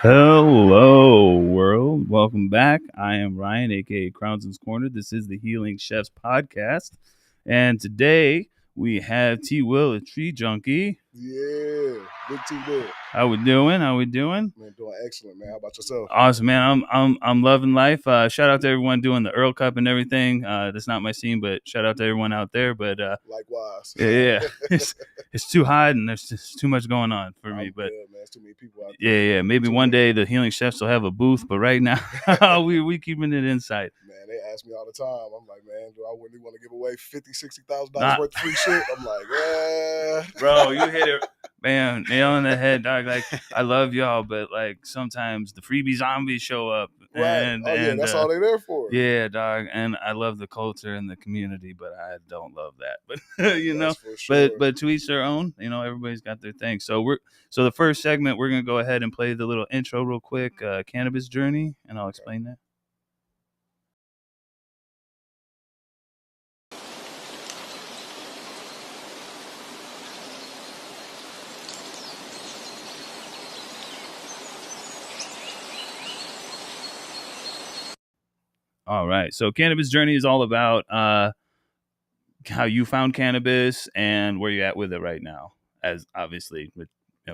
Hello, world. Welcome back. I am Ryan, aka Crownson's Corner. This is the Healing Chefs podcast. And today we have TWill, a tree junkie. Yeah, big TWill. How we doing? How we doing? Man, doing excellent, man. How about yourself? Awesome, man. I'm loving life. Shout out to everyone doing the Earl Cup and everything. That's not my scene, but shout out to everyone out there. But Likewise. yeah. It's too hot and there's just too much going on for me. But man, it's too many people out there. Yeah. Maybe one day the Healing Chefs will have a booth, but right now we keeping it inside. Man, they ask me all the time. I'm like, man, do I really want to give away $50,000-$60,000 worth of free shit? I'm like, yeah. Bro, you hit it, man, nail on the head, dog. Like, I love y'all, but like sometimes the freebie zombies show up. Right. And that's all they're there for. Yeah, dog. And I love the culture and the community, but I don't love that. But you know, sure. but to each their own. You know, everybody's got their thing. So the first segment, we're gonna go ahead and play the little intro real quick, cannabis journey, and I'll explain that. All right. So cannabis journey is all about how you found cannabis and where you're at with it right now, as obviously with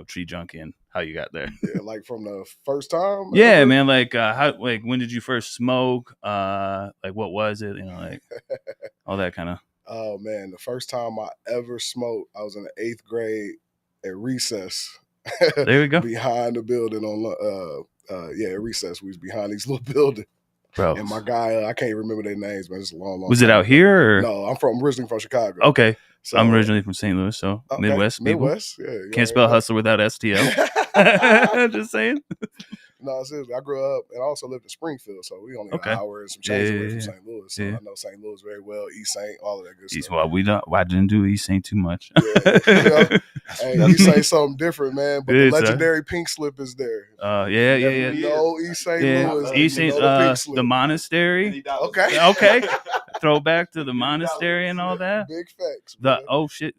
tree junkie and how you got there. Yeah, like from the first time. Yeah, man. Like when did you first smoke? Like what was it? You know, like all that kind of. Oh man, the first time I ever smoked, I was in the 8th grade at recess. There we go. Behind the building on at recess. We was behind these little buildings. Bro. And my guy, I can't remember their names, but it's a long Was it out here? Or? No, I'm originally from Chicago. Okay. So, I'm originally from St. Louis, so okay. Midwest people. Midwest, yeah. Can't spell hustler without STL. Just saying. No, seriously, I grew up and I also lived in Springfield, so we only an hour and some change away from St. Louis. So I know St. Louis very well, East St., all of that good stuff. Well, I didn't do East St. too much. Hey, East St. something different, man. But the legendary pink slip is there. Yeah. No, East St. Louis. East St. The monastery. Okay. Throwback to the monastery and all that. Big facts.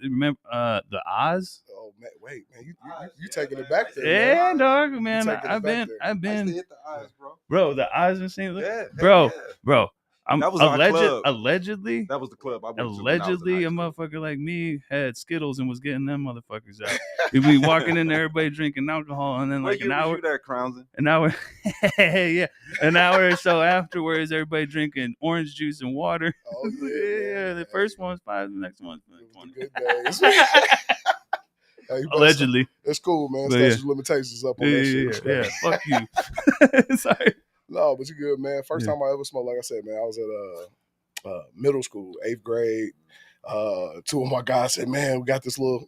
Remember the Oz? Oh man, wait, man, you taking it back there? Yeah, man. dog, man. I've been. I hit the eyes, bro. The Oz in St. Louis, yeah, bro. That was our club. Allegedly, that was the club. Allegedly, a motherfucker like me had Skittles and was getting them motherfuckers out. We'd be walking in there, everybody drinking alcohol, and then like an hour. An hour, yeah, an hour or so afterwards, everybody drinking orange juice and water. Oh yeah. The first one's 5, the next one's 20. Good days. Hey, allegedly. It's cool, man. Statute of limitations up on that shit. Yeah, fuck you. Sorry. No, but you good, man. First time I ever smoked, like I said, man, I was at middle school, 8th grade. 2 of my guys said, man, we got this little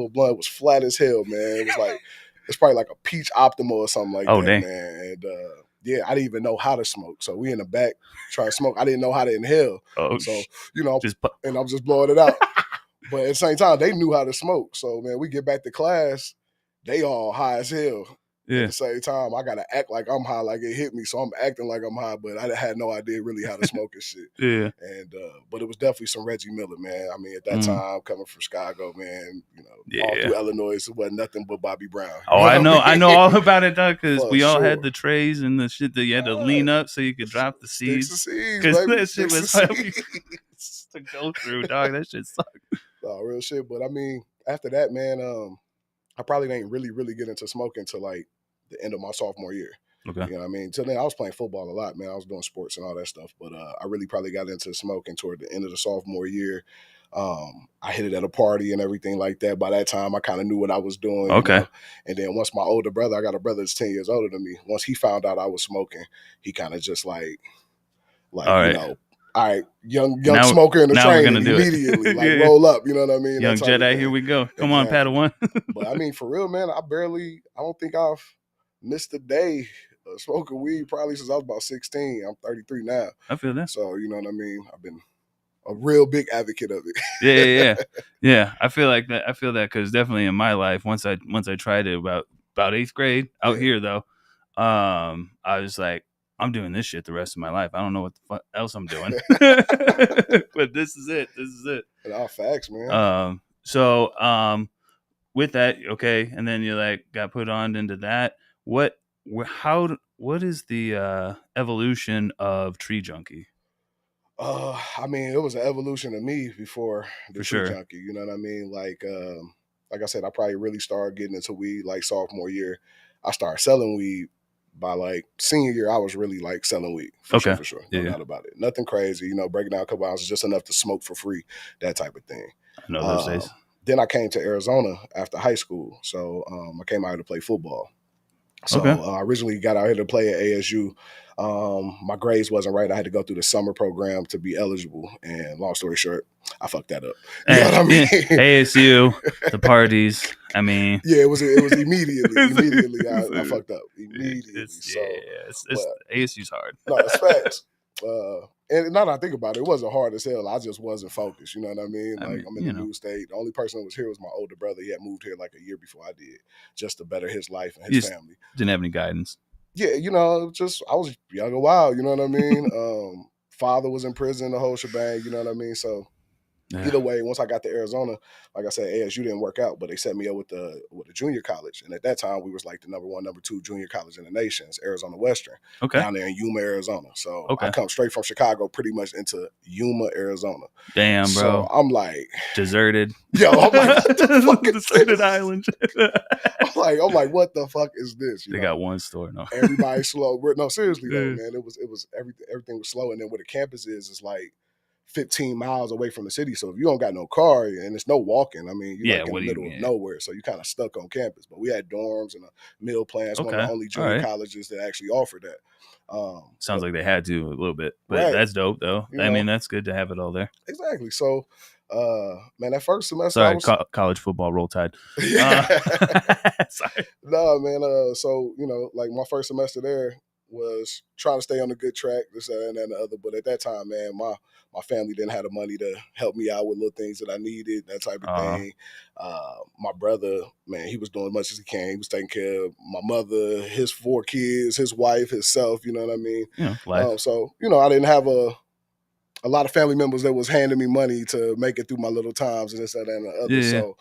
blunt. It was flat as hell, man. It was like, it's probably like a peach Optima or something like that, dang. man. And I didn't even know how to smoke. So we in the back trying to smoke. I didn't know how to inhale. And I was just blowing it out. But at the same time, they knew how to smoke. So, man, we get back to class, they all high as hell. Yeah. At the same time, I got to act like I'm high, like it hit me. So I'm acting like I'm high, but I had no idea really how to smoke and shit. Yeah. And but it was definitely some Reggie Miller, man. I mean, at that time, coming from Chicago, man, all through Illinois, it wasn't nothing but Bobby Brown. Oh, I know all about it, dog, because we all had the trays and the shit that you had to lean up so you could drop the seeds. Because that shit was heavy to go through, dog. That shit sucked. Oh, real shit. But I mean, after that, man, I probably didn't really get into smoking until like the end of my sophomore year. Okay. You know what I mean? Till then, I was playing football a lot, man. I was doing sports and all that stuff. But I really probably got into smoking toward the end of the sophomore year. I hit it at a party and everything like that. By that time, I kind of knew what I was doing. Okay. You know? And then once my older brother, I got a brother that's 10 years older than me. Once he found out I was smoking, he kind of just like all right, young smoker in the train immediately, like roll up, you know what I mean? Young Jedi, here we go. Come on, Padawan. But I mean, for real, man, I don't think I've missed a day of smoking weed probably since I was about 16. I'm 33 now. I feel that. So, you know what I mean? I've been a real big advocate of it. Yeah. I feel like that. I feel that because definitely in my life, once I tried it about 8th grade out here though, I was like, I'm doing this shit the rest of my life. I don't know what the fuck else I'm doing. But this is it. And all facts, man. So with that, okay, and then you like got put on into that. What what is the evolution of Tree Junkee? I mean, it was an evolution of me before the For Tree sure. Junkee. You know what I mean? Like I said, I probably really started getting into weed like sophomore year. I started selling weed by like senior year. I was really like selling weed for sure, no doubt about it. Nothing crazy, you know, breaking down a couple ounces just enough to smoke for free, that type of thing. I know those days. Then I came to Arizona after high school, so I came out here to play football. So I originally got out here to play at ASU. My grades wasn't right. I had to go through the summer program to be eligible. And long story short, I fucked that up. You know what I mean? ASU, the parties. I mean, yeah, it was immediately. I fucked up immediately. ASU's hard. No, it's facts. And now that I think about it, it wasn't hard as hell. I just wasn't focused. You know what I mean? I'm in a new state. The only person that was here was my older brother. He had moved here like a year before I did, just to better his life and his family. Didn't have any guidance. Yeah, you know, I was young and wild. You know what I mean? Father was in prison, the whole shebang. You know what I mean? So either way, once I got to Arizona, like I said, ASU didn't work out, but they set me up with a junior college. And at that time, we was like the number 1, number 2 junior college in the nation, Arizona Western, down there in Yuma, Arizona. So I come straight from Chicago pretty much into Yuma, Arizona. Damn, bro. So I'm like... Deserted. Yo, I'm like, what the fuck is deserted this? island. I'm like, what the fuck is this? They got one store, no. Everybody's slow. No, seriously though, man. It was everything was slow. And then where the campus is like 15 miles away from the city. So if you don't got no car and it's no walking, I mean, you're like in the middle of nowhere. So you're kind of stuck on campus. But we had dorms and a meal plan. It's one of the only junior colleges that actually offered that. Sounds like they had to a little bit. But that's dope, though. I mean, that's good to have it all there. Exactly. So, man, that first semester... Sorry, college football, Roll Tide. Sorry. No, man. So, you know, like my first semester there was trying to stay on a good track, this, and the other. But at that time, man, my family didn't have the money to help me out with little things that I needed, that type of thing. My brother, man, he was doing as much as he can. He was taking care of my mother, his 4 kids, his wife, himself, you know what I mean? Yeah, life. So, you know, I didn't have a lot of family members that was handing me money to make it through my little times and this, that, and the other. Yeah. So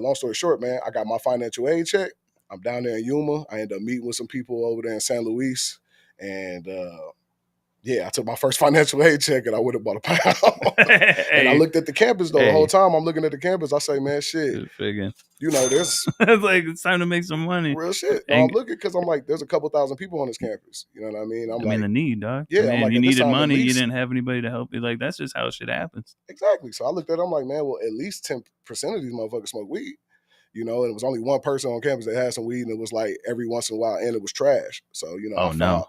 long story short, man, I got my financial aid check. I'm down there in Yuma. I ended up meeting with some people over there in San Luis. And I took my first financial aid check and I went and bought a pound. And I looked at the campus though. The whole time I'm looking at the campus, I say, man, shit. You know, there's it's like it's time to make some money. Real shit. No, I'm looking because I'm like, there's a couple thousand people on this campus. You know what I mean? I mean, the need, dog. Yeah, I mean, like, you needed money. You didn't have anybody to help you. Like, that's just how shit happens. Exactly. So I looked at it. I'm like, man, well, at least 10% of these motherfuckers smoke weed. You know, and it was only one person on campus that had some weed, and it was like every once in a while, and it was trash. So, you know, I found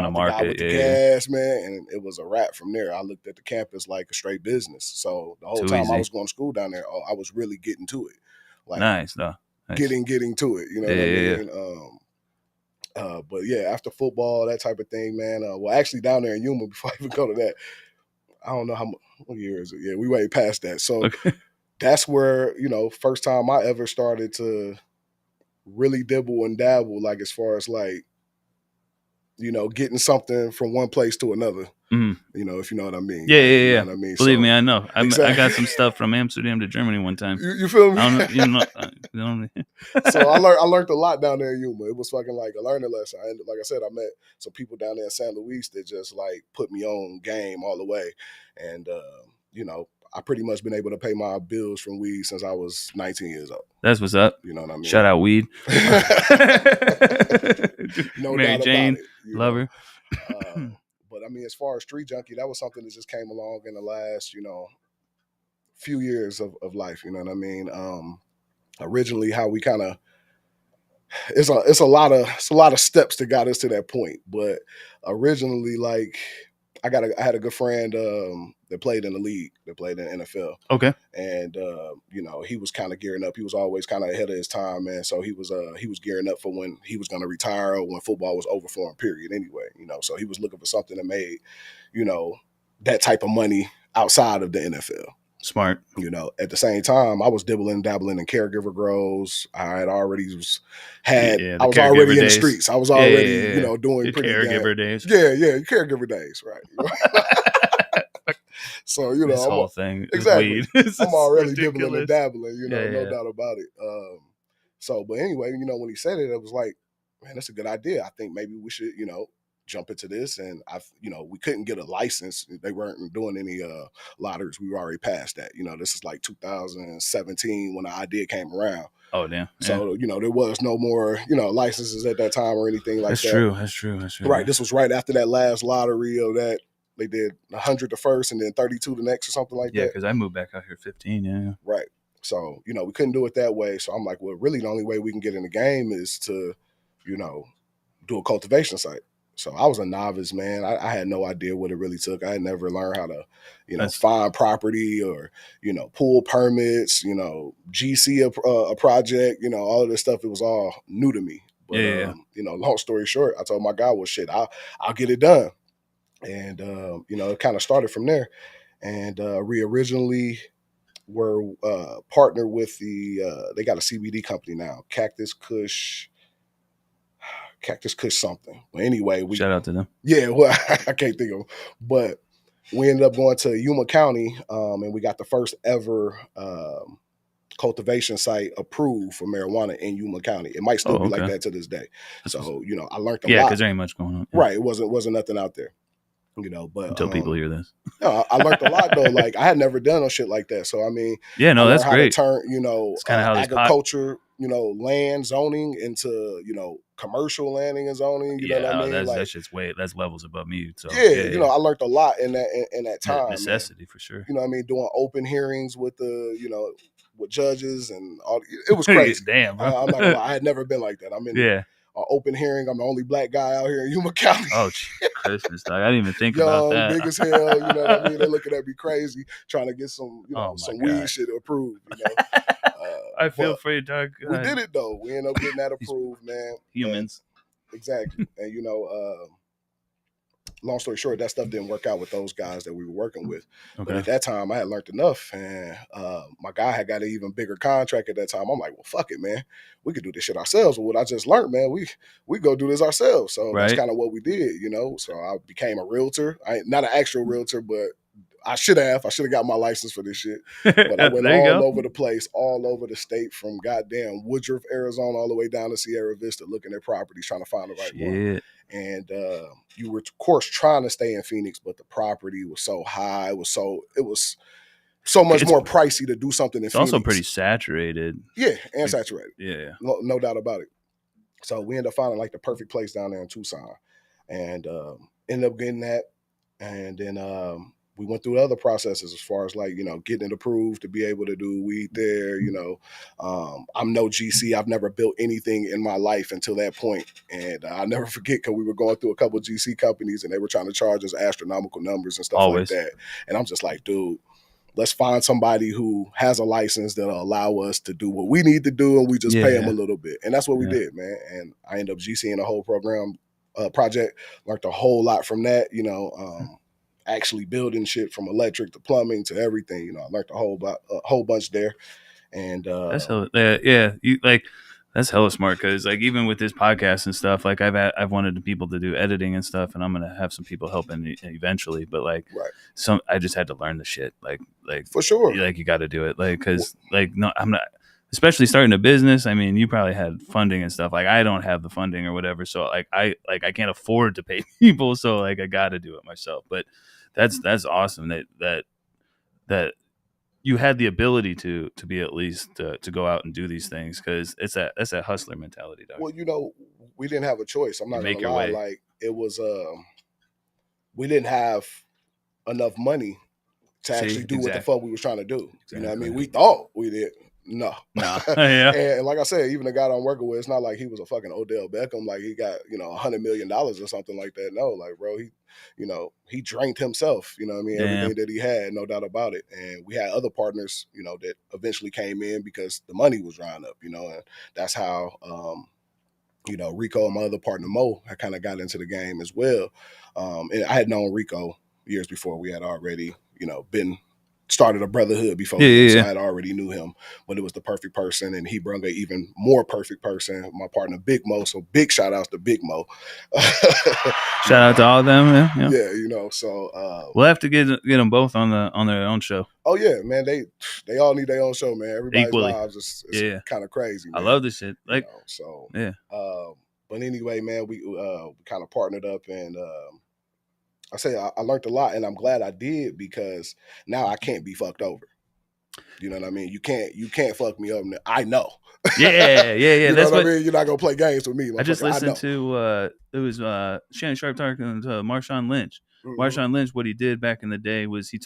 a market with the gas, man, and it was a wrap from there. I looked at the campus like a straight business. So the whole time I was going to school down there, I was really getting to it. Like, nice, though. Nice. Getting to it, you know what I mean? But yeah, after football, that type of thing, man. Well, actually, down there in Yuma, before I even go to that, I don't know what year is it? Yeah, we way past that. So that's where, you know, first time I ever started to really dibble and dabble, like as far as like, you know, getting something from one place to another. Mm. You know, if you know what I mean. Yeah. You know what I mean? Believe me, I know. I got some stuff from Amsterdam to Germany one time. You feel me? I don't know, So I learned a lot down there in Yuma. It was fucking like a learning lesson. Like I said, I met some people down there in San Luis that just like put me on game all the way. And, you know, I pretty much been able to pay my bills from weed since I was 19 years old. That's what's up. You know what I mean? Shout out weed. No Mary Jane, doubt about it, love her. But I mean, as far as Street Junkee, that was something that just came along in the last, you know, few years of life. You know what I mean? Originally, how we kind of it's a lot of steps that got us to that point. But originally, like I had a good friend that played in the league, that played in the NFL. Okay. And you know, he was kind of gearing up. He was always kind of ahead of his time, man. So he was gearing up for when he was going to retire or when football was over for him, period, anyway. You know, so he was looking for something that made, you know, that type of money outside of the NFL. Smart. You know, at the same time, I was dabbling in caregiver grows. I had already I was already in the streets. I was already, you know, doing pretty caregiver days. Yeah, caregiver days, right. So, you know, this whole thing exactly. Weed. I'm already dibbling and dabbling, you know, no doubt about it. So, but anyway, you know, when he said it, it was like, man, that's a good idea. I think maybe we should, jump into this. And we couldn't get a license. They weren't doing any lotteries. We were already past that. This is like 2017 when the idea came around. Oh, damn. Yeah. So, there was no more, licenses at that time or anything like that. That's true. Right. This was right after that last lottery of that. They did 100 the first and then 32 the next or something like that. Yeah, because I moved back out here 15, yeah. Right. So, we couldn't do it that way. So I'm like, well, really the only way we can get in the game is to, do a cultivation site. So I was a novice, man. I had no idea what it really took. I had never learned how to, find property or, pull permits, GC a project, all of this stuff. It was all new to me. But, long story short, I told my guy, well, shit, I'll get it done. And, it kind of started from there. And we originally were partnered with they got a CBD company now, Cactus Kush something. But anyway, shout out to them. Yeah, well, I can't think of them. But we ended up going to Yuma County, and we got the first ever cultivation site approved for marijuana in Yuma County. It might still be like that to this day. So, I learned a lot. Yeah, because there ain't much going on. Yeah. Right. It wasn't nothing out there. But until people hear this. I learned a lot though. Like I had never done no shit like that. So I mean, yeah, no, that's great. Turn, it's kind of how agriculture, land zoning into, commercial landing and zoning. You know what I mean? That's just that's levels above me. So yeah, I learned a lot in that time. Necessity, man. For sure. You know what I mean? Doing open hearings with with judges and all. It was crazy. Damn, bro. I'm not gonna lie, I had never been like that. I'm in an open hearing. I'm the only black guy out here in Yuma County. Oh, Christmas, dog. I didn't even think about that. Big as hell, you know what I mean? They're looking at me crazy, trying to get some, some weed shit approved, I feel for you, dog. We did it, though. We ended up getting that approved, man. Humans. Exactly. And, long story short, that stuff didn't work out with those guys that we were working with. Okay. But at that time, I had learned enough, and my guy had got an even bigger contract at that time. I'm like, well, fuck it, man. We could do this shit ourselves. With what I just learned, man, we go do this ourselves. So that's kind of what we did, So I became a realtor. Not an actual realtor, but I should have got my license for this shit. But I went all over the place, all over the state, from goddamn Woodruff, Arizona, all the way down to Sierra Vista, looking at properties, trying to find the right one. And you were, of course, trying to stay in Phoenix, but the property was so high. It was so much more pricey to do something in Phoenix. It's also pretty saturated. Yeah, and saturated. Yeah. No doubt about it. So we ended up finding like the perfect place down there in Tucson, and ended up getting that. And then we went through other processes as far as like, getting it approved to be able to do weed there. I'm no GC. I've never built anything in my life until that point. And I'll never forget because we were going through a couple of GC companies and they were trying to charge us astronomical numbers and stuff like that. And I'm just like, dude, let's find somebody who has a license that'll allow us to do what we need to do, and we just pay them a little bit. And that's what we did, man. And I ended up GCing the whole project, learned a whole lot from that, actually building shit from electric to plumbing to everything. I learned a whole bunch there. And that's that's hella smart, because like even with this podcast and stuff, like I've wanted people to do editing and stuff, and I'm gonna have some people helping eventually. But like I just had to learn the shit, like for sure. Like you got to do it, like because like no, I'm not. Especially starting a business. I mean, you probably had funding and stuff. Like I don't have the funding or whatever, so like I can't afford to pay people. So like I got to do it myself. But that's awesome that you had the ability to be at least to go out and do these things, because that's that hustler mentality, dog. Well, we didn't have a choice. I'm not gonna lie. Like it was, we didn't have enough money to actually do what the fuck we was trying to do. Exactly. You know what I mean? We thought we did. No. Yeah. And like I said, even the guy that I'm working with, it's not like he was a fucking Odell Beckham, like he got, $100 million or something like that. No, like, bro, he drained himself, you know what I mean? Damn. Everything that he had, no doubt about it. And we had other partners, that eventually came in because the money was drying up, and that's how, Rico and my other partner, Mo, I kind of got into the game as well. And I had known Rico years before. We had already, been started a brotherhood before, so I had already knew him, but it was the perfect person, and he brought an even more perfect person, my partner Big Mo. So big shout outs to Big Mo. Shout out to all of them. Yeah, so we'll have to get them both on their own show. Oh yeah, man, they all need their own show, man. Everybody's lives is kind of crazy, man. I love this shit. Like so But anyway, man, we kind of partnered up, and I say I learned a lot, and I'm glad I did, because now I can't be fucked over. You know what I mean? You can't fuck me up. I know. Yeah. You know what I mean? You're not gonna play games with me. I just listened to it was Shannon Sharp talking to Marshawn Lynch. Mm-hmm. Marshawn Lynch, what he did back in the day was he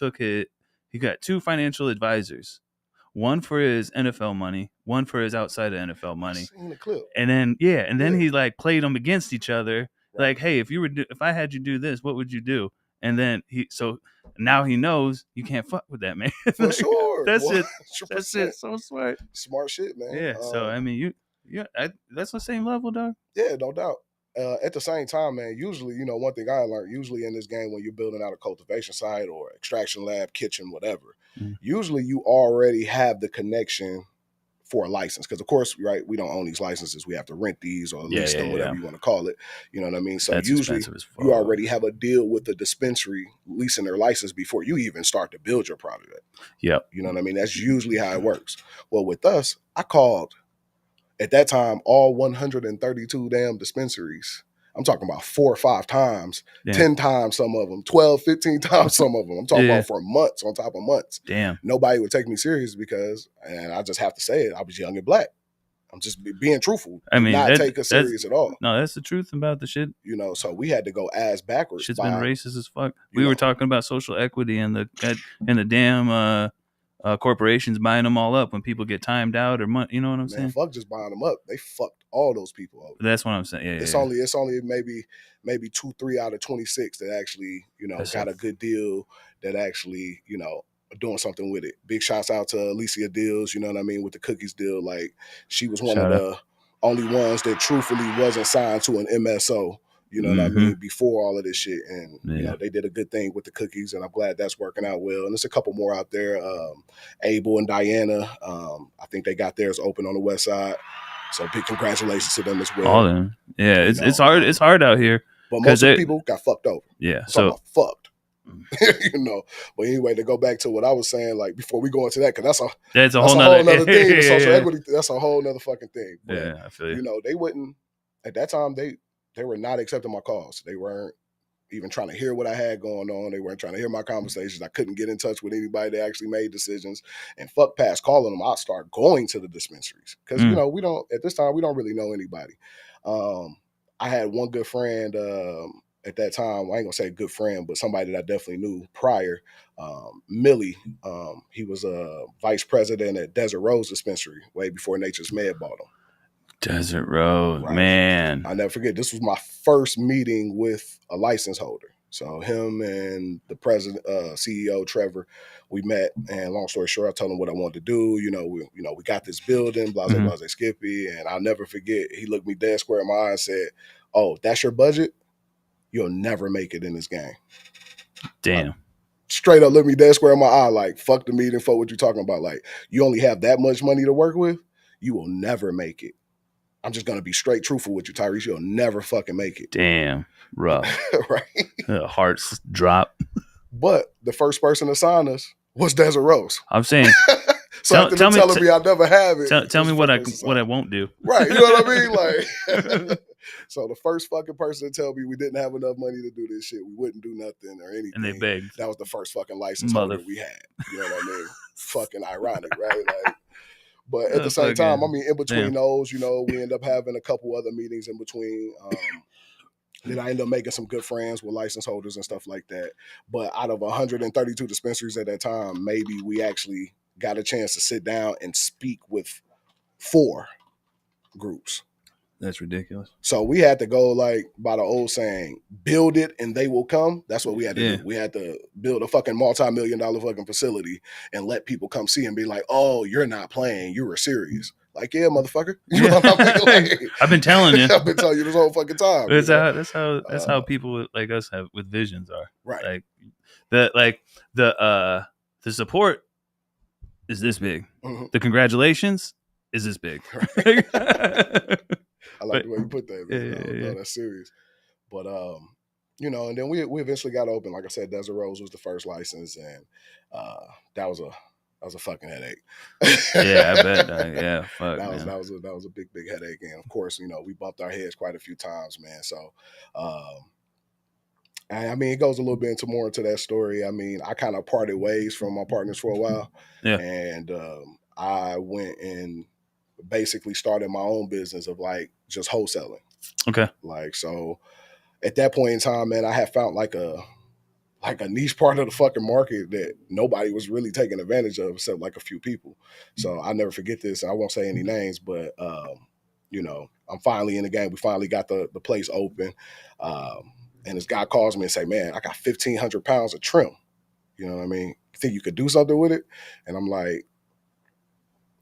got 2 financial advisors, one for his NFL money, one for his outside of NFL money. I've seen the clip. And then he like played them against each other. Right. Like, hey, if I had you do this, what would you do? And then now he knows you can't fuck with that man. For sure. That's it. So smart. Smart shit, man. Yeah. So I mean, that's the same level, dog. Yeah, no doubt. At the same time, man, usually, one thing I learned, usually in this game, when you're building out a cultivation site or extraction lab, kitchen, whatever, usually you already have the connection for a license. Because, of course, right, we don't own these licenses. We have to rent these or lease them, whatever you want to call it. You know what I mean? So usually you already have a deal with the dispensary leasing their license before you even start to build your product. Yep. You know what I mean? That's usually how it works. Well, with us, I called, at that time, all 132 damn dispensaries. I'm talking about 4 or 5 times, 10 times some of them, 12, 15 times some of them. I'm talking about for months on top of months. Damn. Nobody would take me serious because, and I just have to say it, I was young and black. I'm just being truthful. I mean, not take us serious at all. No, that's the truth about the shit. So we had to go ass backwards. Shit's been racist as fuck. We were talking about social equity and the damn corporations buying them all up when people get timed out or money. You know what I'm saying? Fuck just buying them up. They fucked all those people up. That's what I'm saying. Yeah, it's only maybe 2, 3 out of 26 that actually got a good deal, that actually are doing something with it. Big shouts out to Alicia Deals. You know what I mean, with the cookies deal. Like, she was one of the only ones that truthfully wasn't signed to an MSO. You know what I mean? Before all of this shit. And, they did a good thing with the cookies, and I'm glad that's working out well. And there's a couple more out there. Abel and Diana, I think they got theirs open on the west side. So big congratulations to them as well. All of them. Yeah, it's hard. It's hard out here. But most of the people got fucked over. Yeah. So fucked. But anyway, to go back to what I was saying, like, before we go into that, because that's a whole nother thing. The social equity, that's a whole nother fucking thing. But, I feel you. They wouldn't, at that time, they were not accepting my calls. They weren't even trying to hear what I had going on. They weren't trying to hear my conversations. I couldn't get in touch with anybody that actually made decisions. And fuck past calling them, I'll start going to the dispensaries. Because, we don't, at this time, we don't really know anybody. I had one good friend at that time. I ain't going to say good friend, but somebody that I definitely knew prior, Millie. He was a vice president at Desert Rose Dispensary way before Nature's Med bought him. Desert Road, right. Man. I'll never forget. This was my first meeting with a license holder. So him and the president, CEO Trevor, we met. And long story short, I told him what I wanted to do. We got this building, blah, blah, blah, Skippy. And I'll never forget. He looked me dead square in my eye and said, "Oh, that's your budget? You'll never make it in this game." Damn. Straight up looked me dead square in my eye, like, fuck the meeting, fuck what you're talking about. Like, you only have that much money to work with, you will never make it. I'm just going to be straight truthful with you, Tyrese. You'll never fucking make it. Damn. Rough. Right? Hearts drop. But the first person to sign us was Desert Rose. I'm saying. So tell me I never have it. Tell me what I won't do. Right. You know what I mean? Like, so the first fucking person to tell me we didn't have enough money to do this shit, we wouldn't do nothing or anything. And they begged. That was the first fucking license holder we had. You know what I mean? Fucking ironic, right? Like, but at the same time, I mean, in between those, we end up having a couple other meetings in between. Then I end up making some good friends with license holders and stuff like that. But out of 132 dispensaries at that time, maybe we actually got a chance to sit down and speak with 4 groups. That's ridiculous. So we had to go, like, by the old saying, build it and they will come. That's what we had to do. We had to build a fucking multi-million-dollar fucking facility and let people come see and be like, "Oh, you're not playing. You were serious." Like, yeah, motherfucker. You know what I mean? Like, I've been telling you. I've been telling you this whole fucking time. That's how people like us have with visions are. Right. Like the support is this big. Mm-hmm. The congratulations is this big. Right. I like the way you put that, man. No, that's serious. But and then we eventually got open. Like I said, Desert Rose was the first license, and that was That was a fucking headache. Yeah, I bet. Yeah, fuck, that man. was a big headache, and of course, we bumped our heads quite a few times, man. So, I mean, it goes a little bit more into that story. I mean, I kind of parted ways from my partners for a while, and I went and basically started my own business of like just wholesaling. Okay, like so. At that point in time, man, I had found like a niche part of the fucking market that nobody was really taking advantage of except like a few people. So I'll never forget this. I won't say any names, but I'm finally in the game. We finally got the place open. And this guy calls me and say, man, I got 1,500 pounds of trim. You know what I mean? You think you could do something with it? And I'm like,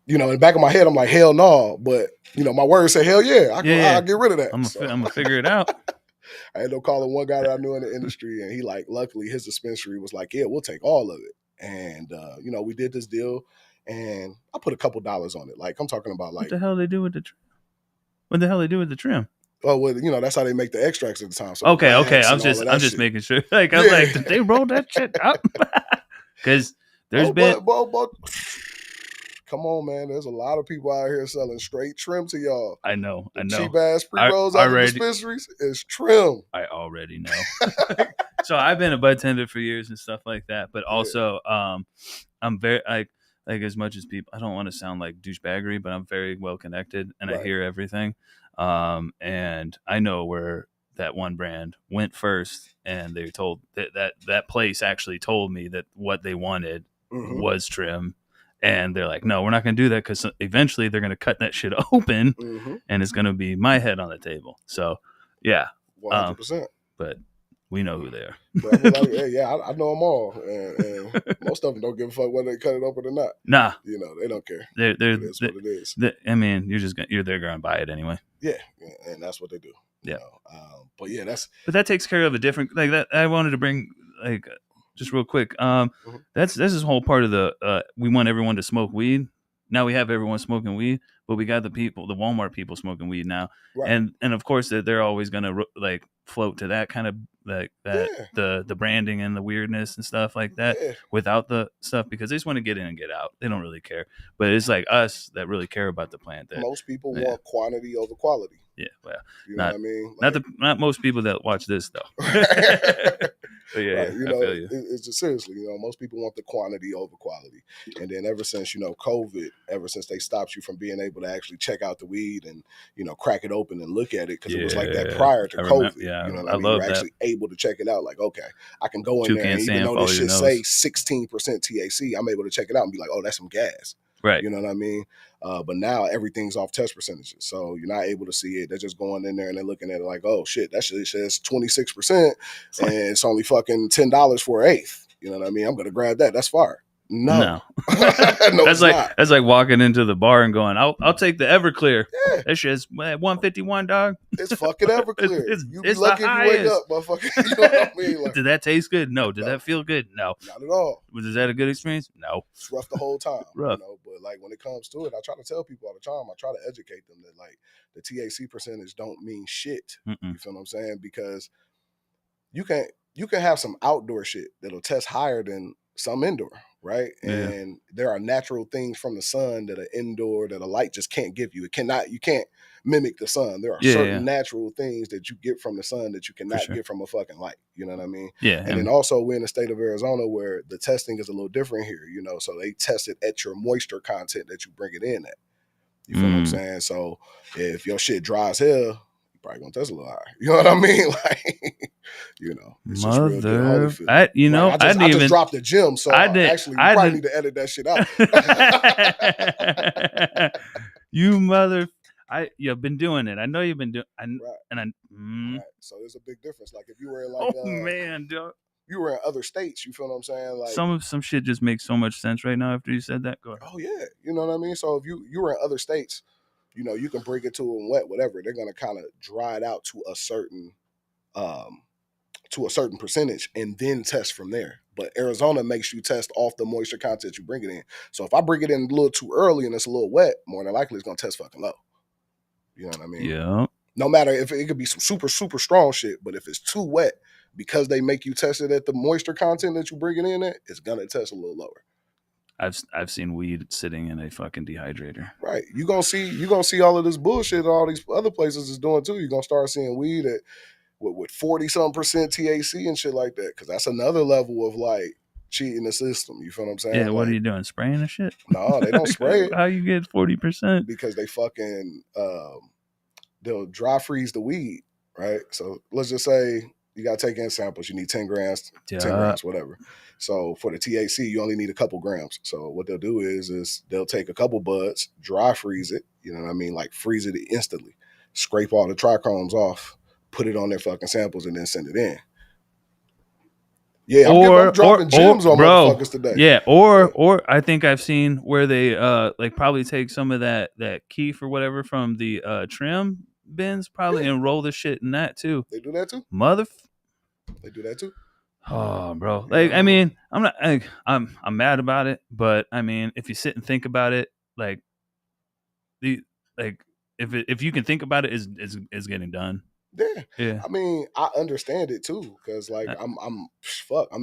in the back of my head, I'm like, hell no. But, my words say, hell yeah. I'll get rid of that. I'm going to figure it out. I ended up calling one guy that I knew in the industry, and he luckily his dispensary was like, yeah, we'll take all of it. And, we did this deal, and I put a couple dollars on it. Like, I'm talking about like. What the hell they do with the trim? What the hell they do with the trim? Well, that's how they make the extracts at the time. So okay. I'm just making sure. Like, I'm like, did they roll that shit up? Because there's been. But, come on, man. There's a lot of people out here selling straight trim to y'all. I know. Cheap ass pre-rolls out of dispensaries is trim. I already know. So I've been a bud tender for years and stuff like that. But also, I'm very like as much as people. I don't want to sound like douchebaggery, but I'm very well connected and I hear everything. And I know where that one brand went first, and they told that place actually told me that what they wanted was trim. And they're like, no, we're not going to do that because eventually they're going to cut that shit open and it's going to be my head on the table. So, yeah. 100%. But we know who they are. But I mean, I know them all. And most of them don't give a fuck whether they cut it open or not. Nah. They don't care. That's what it is. I mean, you're there going to buy it anyway. Yeah. And that's what they do. Yeah. But yeah, but that takes care of a different, like that. I wanted to bring like, just real quick, that's this whole part of the we want everyone to smoke weed. Now we have everyone smoking weed, but we got the Walmart people smoking weed now, and of course they're always gonna like float to that kind of like that the branding and the weirdness and stuff like that without the stuff because they just want to get in and get out. They don't really care, but it's like us that really care about the plant. That most people want quantity over quality. Yeah, well, you know what I mean. Not most people that watch this though. But yeah, I feel you. It's just seriously, most people want the quantity over quality. And then ever since, COVID, ever since they stopped you from being able to actually check out the weed and, crack it open and look at it, because it was like that prior to COVID. You know what I mean? You're actually able to check it out. Like, okay, I can go in there and even though this shit say 16% THC, I'm able to check it out and be like, oh, that's some gas. Right. You know what I mean? But now everything's off test percentages. So you're not able to see it. They're just going in there and they're looking at it like, oh shit, that shit says 26% and it's only fucking $10 for an eighth. You know what I mean? I'm going to grab that. That's fire. No. No, that's like walking into the bar and going, I'll take the Everclear. Yeah. That shit's 151, dog. It's fucking Everclear. You be lucky if you wake up, motherfucker. You know what I mean? Like, did that taste good? No. Did that feel good? No. Not at all. Was that a good experience? No. It's rough the whole time. Rough. But like when it comes to it, I try to tell people all the time, I try to educate them that like the THC percentage don't mean shit. You feel what I'm saying? Because you can have some outdoor shit that'll test higher than some indoor, right? Yeah. And there are natural things from the sun that are indoor that a light just can't give you. You can't mimic the sun. There are certain natural things that you get from the sun that you cannot get from a fucking light. You know what I mean? Yeah. And then also we're in the state of Arizona where the testing is a little different here, so they test it at your moisture content that you bring it in at. You feel what I'm saying? So if your shit dry as hell, probably gonna test a little higher. You know what I mean? Like, it's just real good. I just dropped the gym, so I probably need to edit that shit out. You mother, you've been doing it. I know you've been doing. Right. So there's a big difference. Like if you were in like, you were in other states. You feel what I'm saying? Like some shit just makes so much sense right now after you said that. Go ahead. Oh yeah, you know what I mean. So if you were in other states. You can bring it to them wet, whatever. They're gonna kind of dry it out to a certain percentage and then test from there. But Arizona makes you test off the moisture content you bring it in. So if I bring it in a little too early and it's a little wet, more than likely it's gonna test fucking low. You know what I mean? Yeah. No matter if it could be some super, super strong shit, but if it's too wet, because they make you test it at the moisture content that you bring it in at, it's gonna test a little lower. I've seen weed sitting in a fucking dehydrator. Right. You gonna see all of this bullshit all these other places is doing too. You're gonna start seeing weed at with 40-something% THC and shit like that. Cause that's another level of like cheating the system. You feel what I'm saying? Yeah, what are you doing? Spraying the shit? No, they don't spray it. How you get 40%? Because they fucking they'll dry freeze the weed, right? So let's just say you gotta take in samples. You need 10 grams, 10 grams, whatever. So for the THC, you only need a couple grams. So what they'll do is they'll take a couple buds, dry freeze it, you know what I mean? Like freeze it instantly, scrape all the trichomes off, put it on their fucking samples, and then send it in. Yeah, I'm dropping gems on motherfuckers today. Yeah, or I think I've seen where they like probably take some of that keef or whatever from the trim bins probably and roll the shit in that too. They do that too? They do that too? Oh, bro. Like, I mean, I'm mad about it, but I mean, if you sit and think about it, like if you can think about it, is getting done. Yeah. I mean, I understand it too, because like I'm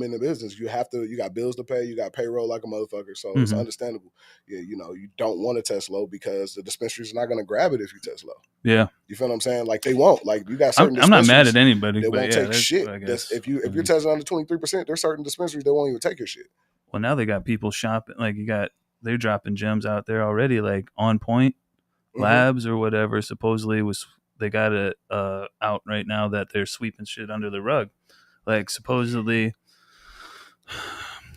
in the business. You got bills to pay, you got payroll like a motherfucker, so it's understandable. Yeah, you know, you don't want to test low because the dispensary's not going to grab it if you test low. Yeah, you feel what I'm saying? Like they won't. Like you got certain. I'm not mad at anybody. They won't take shit. If you're testing under 23%, there's certain dispensaries that won't even take your shit. Well, now they got people shopping. Like they're dropping gems out there already, like On Point Labs or whatever. Supposedly they got it out right now that they're sweeping shit under the rug. Like supposedly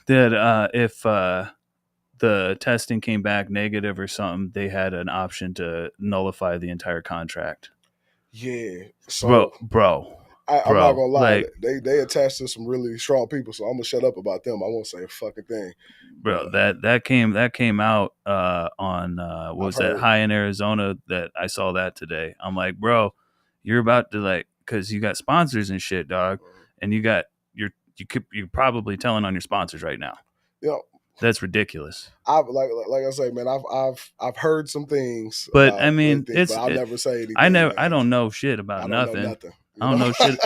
that if the testing came back negative or something, they had an option to nullify the entire contract. Yeah. So bro. I'm not gonna lie. Like, they attached to some really strong people, so I'm gonna shut up about them. I won't say a fucking thing. Bro, that came out on what was that High in Arizona that I saw that today. I'm like, bro, you're about to like, because you got sponsors and shit, dog, and you're probably telling on your sponsors right now. Yeah, that's ridiculous. Like I say, man, I've heard some things, but I mean, but I'll never say anything. I don't know shit about nothing. I don't know shit.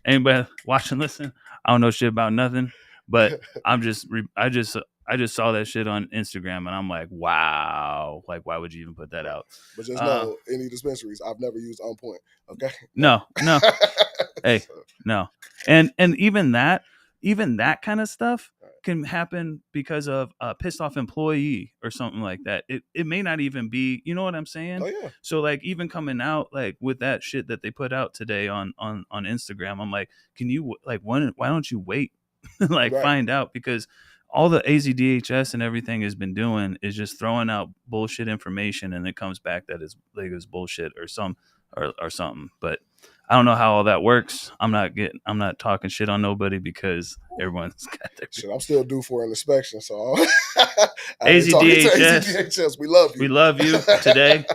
Anybody watching, listen, I don't know shit about nothing. But I just saw that shit on Instagram and I'm like, wow, like why would you even put that out? But just know, any dispensaries, I've never used On Point. Okay. No. Hey, no. And even that kind of stuff can happen because of a pissed off employee or something like that. It may not even be, you know what I'm saying? Oh yeah. So like even coming out like with that shit that they put out today on Instagram, I'm like, can you like why don't you wait? Like find out, because all the AZDHS and everything has been doing is just throwing out bullshit information and it comes back that is like it's bullshit or something. But I don't know how all that works. I'm not talking shit on nobody because everyone's got their shit. I'm still due for an inspection, so AZDHS, we love you. We love you today.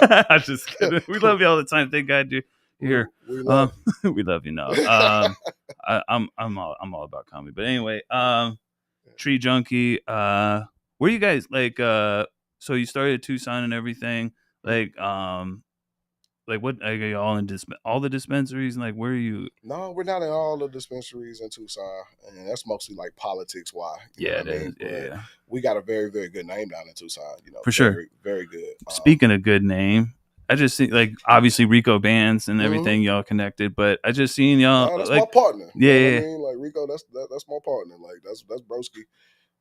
I'm just kidding. We love you all the time. Thank God you're here. We love you. No. I'm all about comedy. But anyway, Tree Junkee, where you guys like so you started Tucson and everything, like what are you all in all the dispensaries, and like where are you? No, we're not in all the dispensaries in Tucson, and that's mostly like politics why. Yeah, it is. Yeah. We got a very, very good name down in Tucson, you know. For sure. Very good. Speaking of good name, I just see like obviously Rico Bands and everything y'all connected, but I just seen y'all. No, that's like, my partner. Yeah, you know what I mean? Like Rico, that's my partner. Like that's broski.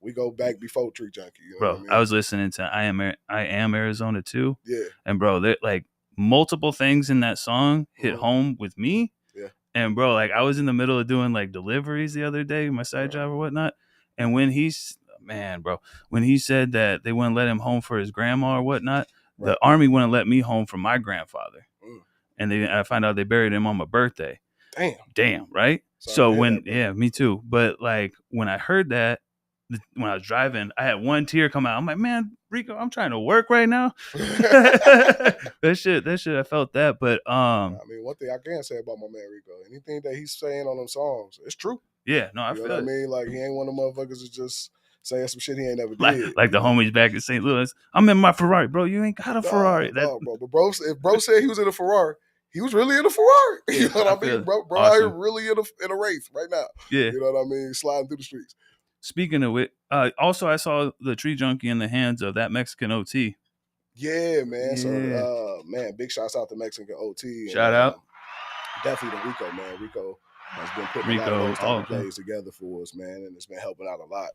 We go back before Tree Junkee. You know bro, what I mean? I was listening to I am Arizona too. Yeah. And bro, they're like multiple things in that song hit home with me. Yeah. And bro, like I was in the middle of doing like deliveries the other day, my side job or whatnot. And when he said that they wouldn't let him home for his grandma or whatnot, the Army wouldn't let me home for my grandfather. And I found out they buried him on my birthday. Damn, right? So me too. But like when I heard that, when I was driving, I had one tear come out. I'm like, man, Rico, I'm trying to work right now. that shit, I felt that. But I mean, one thing I can say about my man Rico, anything that he's saying on them songs, it's true. Yeah, no, I feel what I mean. Like he ain't one of them motherfuckers that just saying some shit he ain't never did. Like the homies back in St. Louis. I'm in my Ferrari, bro. You ain't got a Ferrari. No, bro. But if bro said he was in a Ferrari, he was really in a Ferrari. You know what I mean? Bro awesome. Out here really in a Wraith right now. Yeah. You know what I mean? Sliding through the streets. Speaking of it, also I saw the tree junkie in the hands of that Mexican OT. Yeah, man. Yeah. So, man, big shouts out to Mexican OT. Shout out. Definitely to Rico, man. Rico has been putting a lot of those type of plays together for us, man, and it's been helping out a lot.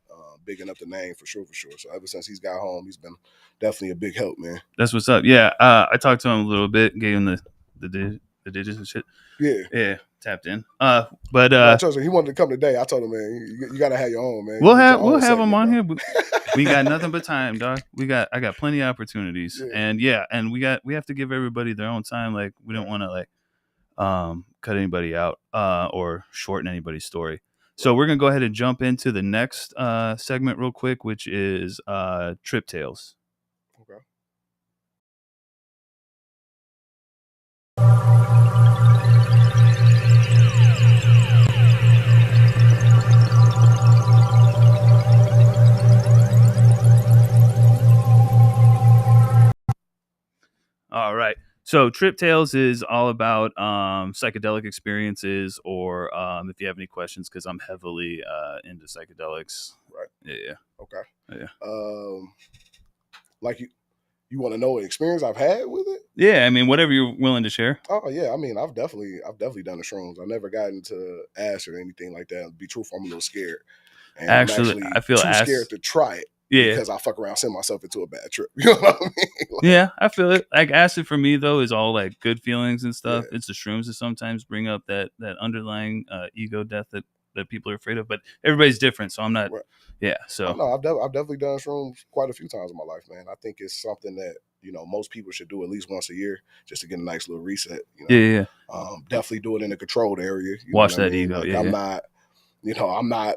Bigging up the name for sure. So ever since he's got home, he's been definitely a big help, man. That's what's up. Yeah, I talked to him a little bit, gave him the digits and shit. Yeah, tapped in. But he wanted to come today. I told him, man, you gotta have your own, man. We'll have him on here. We got nothing but time, dog. I got plenty of opportunities, and we have to give everybody their own time. Like we don't want to like cut anybody out or shorten anybody's story. So we're gonna go ahead and jump into the next segment real quick, which is Trip Tales. Okay. All right. So Trip Tales is all about psychedelic experiences, or if you have any questions, because I'm heavily into psychedelics. Right. Yeah. Okay. Yeah. Like you want to know an experience I've had with it? Yeah, I mean, whatever you're willing to share. Oh yeah, I mean, I've definitely done the shrooms. I've never gotten into acid or anything like that. To be truthful, I'm a little scared. And actually, I feel too scared to try it. Yeah, because I fuck around, send myself into a bad trip. You know what I mean? Like, yeah, I feel it. Like acid for me though is all like good feelings and stuff. Yeah. It's the shrooms that sometimes bring up that underlying ego death that people are afraid of. But everybody's different, so I'm not. Right. Yeah, so no, I've definitely done shrooms quite a few times in my life, man. I think it's something that most people should do at least once a year just to get a nice little reset. Yeah. Definitely do it in a controlled area. Watch that ego. Like, yeah, I'm not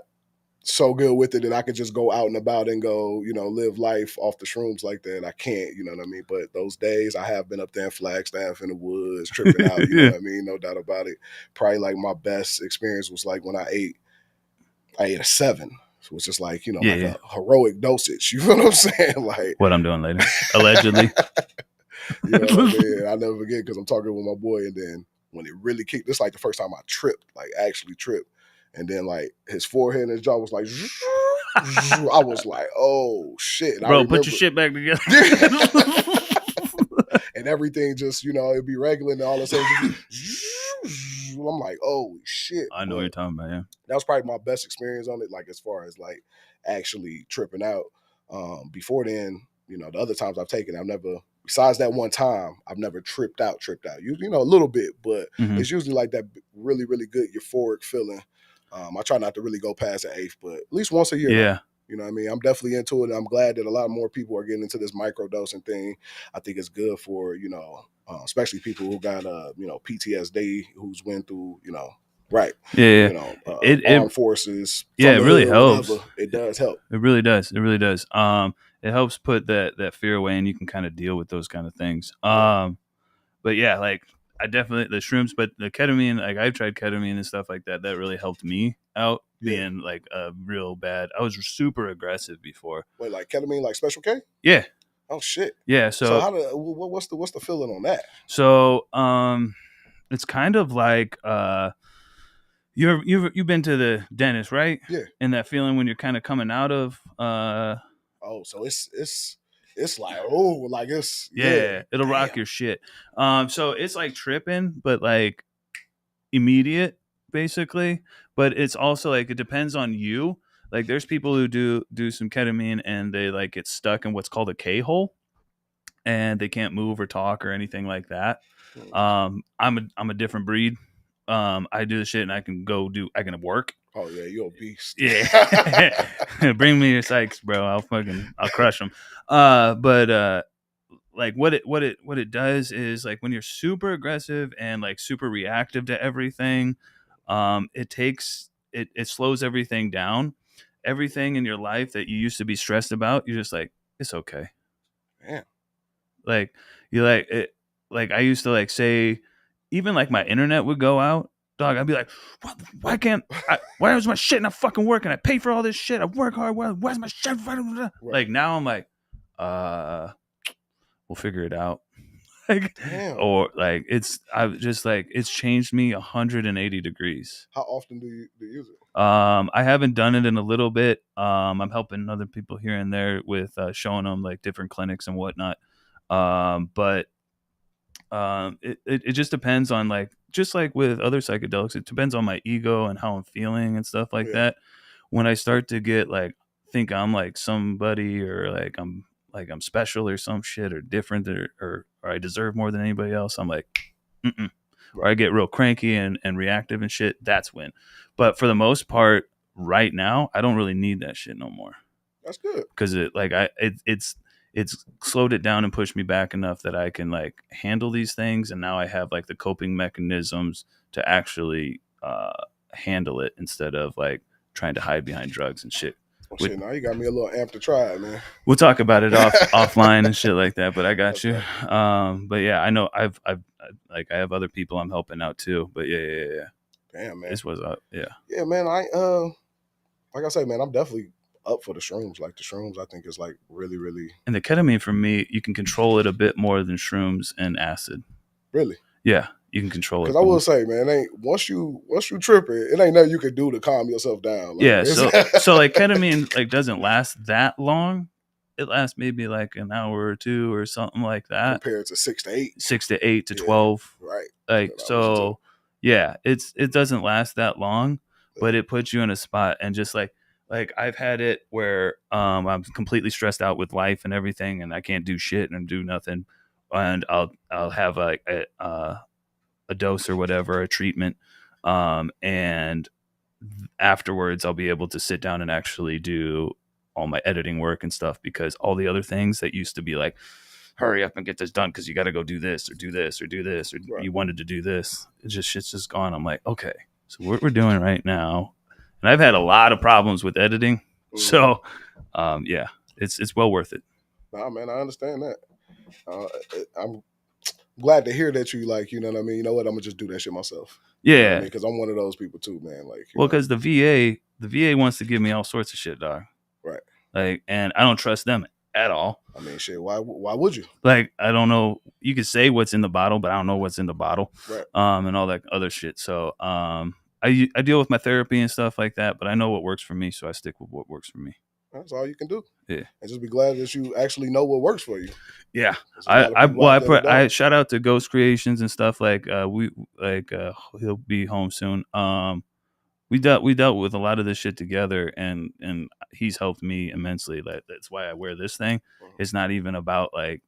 so good with it that I could just go out and about and go, live life off the shrooms like that. I can't, you know what I mean? But those days I have been up there in Flagstaff in the woods, tripping out, you know what I mean? No doubt about it. Probably like my best experience was like when I ate a 7. So it was just like, a heroic dosage. You know what I'm saying? Like what I'm doing later, allegedly. You know what I mean? I'll never forget because I'm talking with my boy, and then when it really kicked, this is like the first time I tripped, like actually tripped. And then like his forehead and his jaw was like, I was like, oh shit. And bro, put your shit back together. And everything just, it'd be regular and all of a sudden, I'm like, oh shit. I know what you're talking about, yeah. That was probably my best experience on it, like as far as like actually tripping out. Before then, the other times I've taken, I've never, besides that one time, I've never tripped out. A little bit, but it's usually like that really, really good euphoric feeling. I try not to really go past the 8th, but at least once a year. Yeah. You know what I mean? I'm definitely into it. And I'm glad that a lot more people are getting into this microdosing thing. I think it's good for, especially people who got, PTSD, who's went through, right. Yeah. Armed forces. Yeah, it really helps. Whatever. It does help. It really does. It really does. It helps put that fear away, and you can kind of deal with those kind of things. But yeah, like I definitely the shrooms, but the ketamine, like I've tried ketamine and stuff like that. That really helped me out being like a real bad. I was super aggressive before. Wait, like ketamine, like Special K? Yeah. Oh shit. Yeah. So what's the feeling on that? So it's kind of like you've been to the dentist, right? Yeah. And that feeling when you're kind of coming out of so it's like, oh, like it's it'll rock your shit. So it's like tripping, but like immediate, basically. But it's also like it depends on you. Like there's people who do some ketamine and they like get stuck in what's called a K-hole, and they can't move or talk or anything like that. I'm a different breed. I do the shit and I can work. Oh yeah, you're a beast. Yeah. Bring me your psychs, bro. I'll crush them. But like what it does is like when you're super aggressive and like super reactive to everything, it slows everything down. Everything in your life that you used to be stressed about, you're just like, it's okay. Yeah. Like you like it. Like I used to like say, even like my internet would go out. Dog, I'd be like, why is my shit not fucking working? I pay for all this shit. I work hard. Why's my shit? Right. Like now I'm like, we'll figure it out. Like, or like it's changed me 180 degrees. How often do you use it? I haven't done it in a little bit. I'm helping other people here and there with showing them like different clinics and whatnot. But it just depends on like, just like with other psychedelics, it depends on my ego and how I'm feeling and stuff like that. When I start to get like, think I'm like somebody, or like I'm special or some shit, or different, or I deserve more than anybody else, I'm like, mm-mm. Or I get real cranky and reactive and shit, that's when. But for the most part, right now, I don't really need that shit no more. That's good. Because it's slowed it down and pushed me back enough that I can like handle these things, and now I have like the coping mechanisms to actually handle it, instead of like trying to hide behind drugs and shit. Well, shit, now you got me a little amped to try it, man. We'll talk about it offline and shit like that, but I got you. But yeah, I know I've like, I have other people I'm helping out too. But yeah. Damn, man. This was yeah. Yeah, man. Like I said, man, I'm definitely up for the shrooms. Like the shrooms, I think is like really, really. And the ketamine, for me, you can control it a bit more than shrooms and acid. Really? Yeah, you can control it. Because I will say, man, ain't once you trip it ain't nothing you can do to calm yourself down. Like, yeah, so like ketamine like doesn't last that long. It lasts maybe like an hour or two or something like that. Compared to 6 to 8. 6 to 8 to 12. Right. Like, so yeah, it doesn't last that long, but it puts you in a spot. And just like I've had it where I'm completely stressed out with life and everything, and I can't do shit and do nothing, and I'll have like a dose or whatever, a treatment, and afterwards I'll be able to sit down and actually do all my editing work and stuff, because all the other things that used to be like, hurry up and get this done because you got to go do this or do this or do this, or you wanted to do this, shit's just gone. I'm like, okay, so what we're doing right now, and I've had a lot of problems with editing, so yeah, it's well worth it. Nah, man, I understand that. I'm glad to hear that you like, you know what I mean? You know what? I'm gonna just do that shit myself. Yeah, you know what I mean? Because I'm one of those people too, man. Like, well, because the VA wants to give me all sorts of shit, dog. Right. Like, and I don't trust them at all. I mean, shit. Why would you? Like, I don't know. You could say what's in the bottle, but I don't know what's in the bottle. Right. And all that other shit. So, I deal with my therapy and stuff like that, but I know what works for me, so I stick with what works for me. That's all you can do. Yeah. And just be glad that you actually know what works for you. Yeah. I shout out to Ghost Creations and stuff. Like, he'll be home soon. We dealt with a lot of this shit together, and he's helped me immensely. That's why I wear this thing. It's not even about like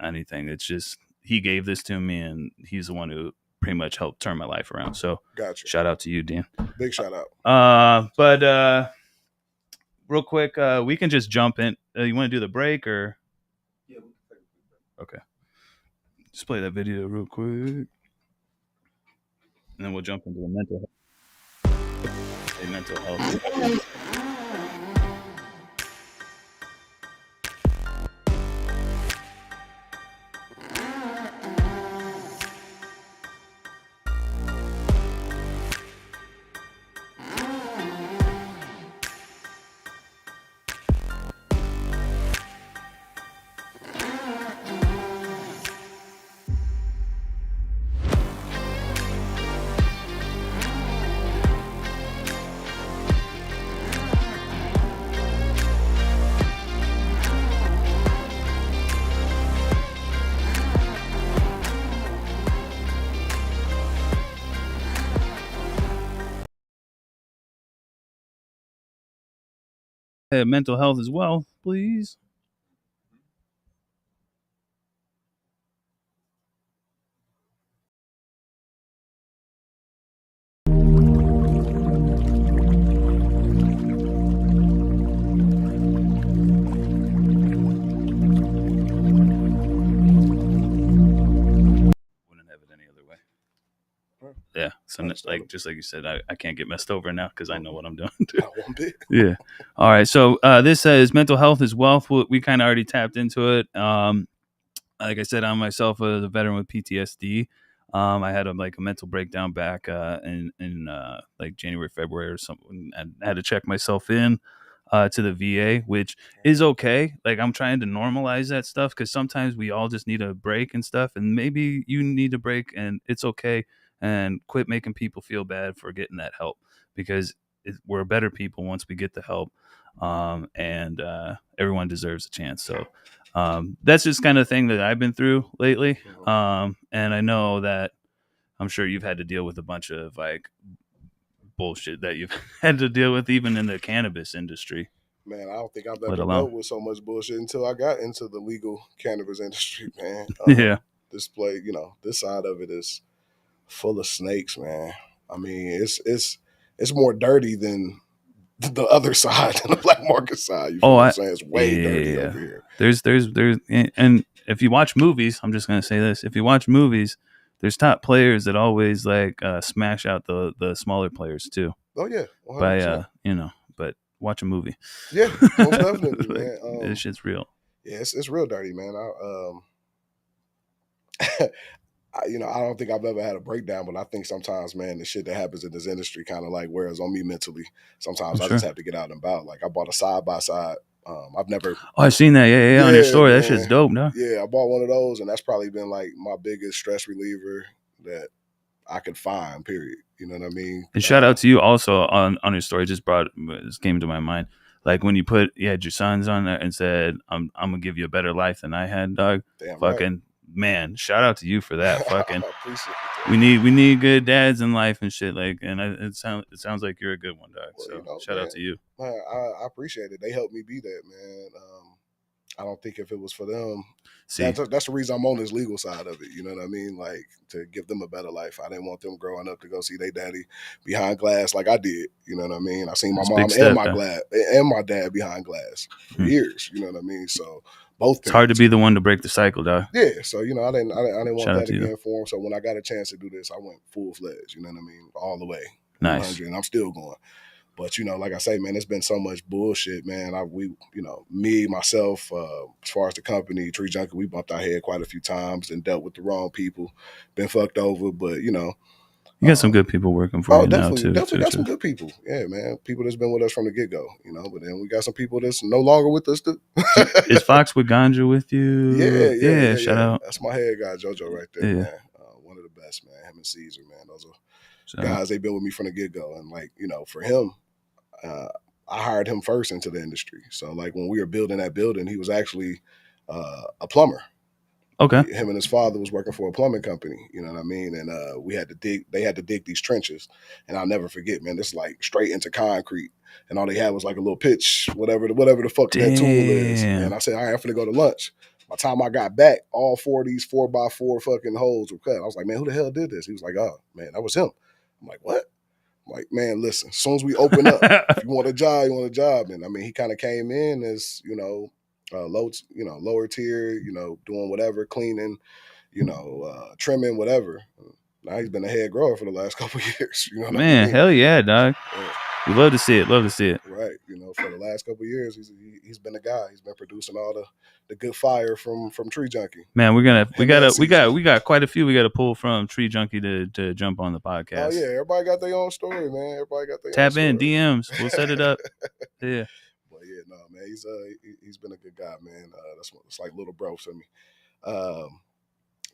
anything. It's just he gave this to me, and he's the one who pretty much helped turn my life around. So gotcha. Shout out to you, Dan. Big shout out. But real quick, we can just jump in. You want to do the break or? Yeah. Okay. Just play that video real quick, and then we'll jump into the mental health. Mental health as well, please. Yeah, so like just like you said, I can't get messed over now because I know what I'm doing. Yeah. All right. So this says mental health is wealth. We kind of already tapped into it. Like I said, I'm myself a veteran with PTSD. I had a mental breakdown back in like January, February or something. I had to check myself in to the VA, which is okay. Like, I'm trying to normalize that stuff because sometimes we all just need a break and stuff, and maybe you need a break and it's okay. And quit making people feel bad for getting that help, because we're better people once we get the help, and everyone deserves a chance. So that's just kind of thing that I've been through lately, and I know that I'm sure you've had to deal with a bunch of like bullshit that you've had to deal with even in the cannabis industry. Man, I don't think I've ever dealt with so much bullshit until I got into the legal cannabis industry, man. Yeah. This side of it is full of snakes, man. I mean, it's more dirty than the other side, than the black market side. You feel what I'm saying? It's way dirty over here. There's, and if you watch movies, I'm just gonna say this: if you watch movies, there's top players that always like smash out the smaller players too. Oh yeah, 100%. By but watch a movie. Yeah, most definitely, like, man. This shit's real. Yeah, it's real dirty, man. I don't think I've ever had a breakdown, but I think sometimes, man, the shit that happens in this industry kind of like wears on me mentally. Sometimes I just have to get out and about. Like I bought a side by side. I've never. Oh, I've seen that. Yeah, on your story. Man. That shit's dope, no? Yeah, I bought one of those, and that's probably been like my biggest stress reliever that I could find. Period. You know what I mean? And shout out to you also on your story. Just came to my mind. Like when you had your sons on there and said, "I'm gonna give you a better life than I had, dog." Damn fucking right. Man, shout out to you for that. Fucking, we need good dads in life and shit. Like, and it sounds like you're a good one, dog. Well, so shout out to you. Man, I appreciate it. They helped me be that, man. I don't think if it was for them, that's the reason I'm on this legal side of it. You know what I mean? Like to give them a better life. I didn't want them growing up to go see their daddy behind glass like I did. You know what I mean? I seen my mom and my dad behind glass for years. You know what I mean? So both. It's hard to be the one to break the cycle, dog. Yeah. So I didn't want that again for him. So when I got a chance to do this, I went full fledged. You know what I mean? All the way. Nice. And I'm still going. But, like I say, man, it's been so much bullshit, man. Me, myself, as far as the company, Junkee, we bumped our head quite a few times and dealt with the wrong people, been fucked over. But, you got some good people working for you now, too. Definitely got some good people. Yeah, man. People that's been with us from the get-go, But then we got some people that's no longer with us, too. Is Fox with Ganja with you? Yeah. Shout out. That's my head guy, JoJo, right there, man. One of the best, man. Him and Caesar, man. Those are guys, they've been with me from the get-go. And, for him, I hired him first into the industry. So like when we were building that building, he was actually a plumber. Okay. Him and his father was working for a plumbing company, you know what I mean? And they had to dig these trenches. And I'll never forget, man, this like straight into concrete. And all they had was like a little pitch, whatever the fuck that tool is. And I said, all right, I'm finna go to lunch. By the time I got back, all 4 of these 4x4 fucking holes were cut. I was like, man, who the hell did this? He was like, oh, man, that was him. I'm like, what? Like, man, listen, as soon as we open up, if you want a job, you want a job. And I mean, he kind of came in as, lower tier, doing whatever, cleaning, trimming, whatever. Now he's been a head grower for the last couple of years. You know what man, I mean? Hell yeah, dog. Yeah. We love to see it. Right. For the last couple of years, he's been a guy. He's been producing all the good fire from Junkee. Man, we got quite a few we got to pull from Junkee to jump on the podcast. Oh yeah, everybody got their own story, man. Everybody got their tap own in story. DMs. We'll set it up. Yeah. But yeah, no, man, he's been a good guy, man. It's like little bro to me.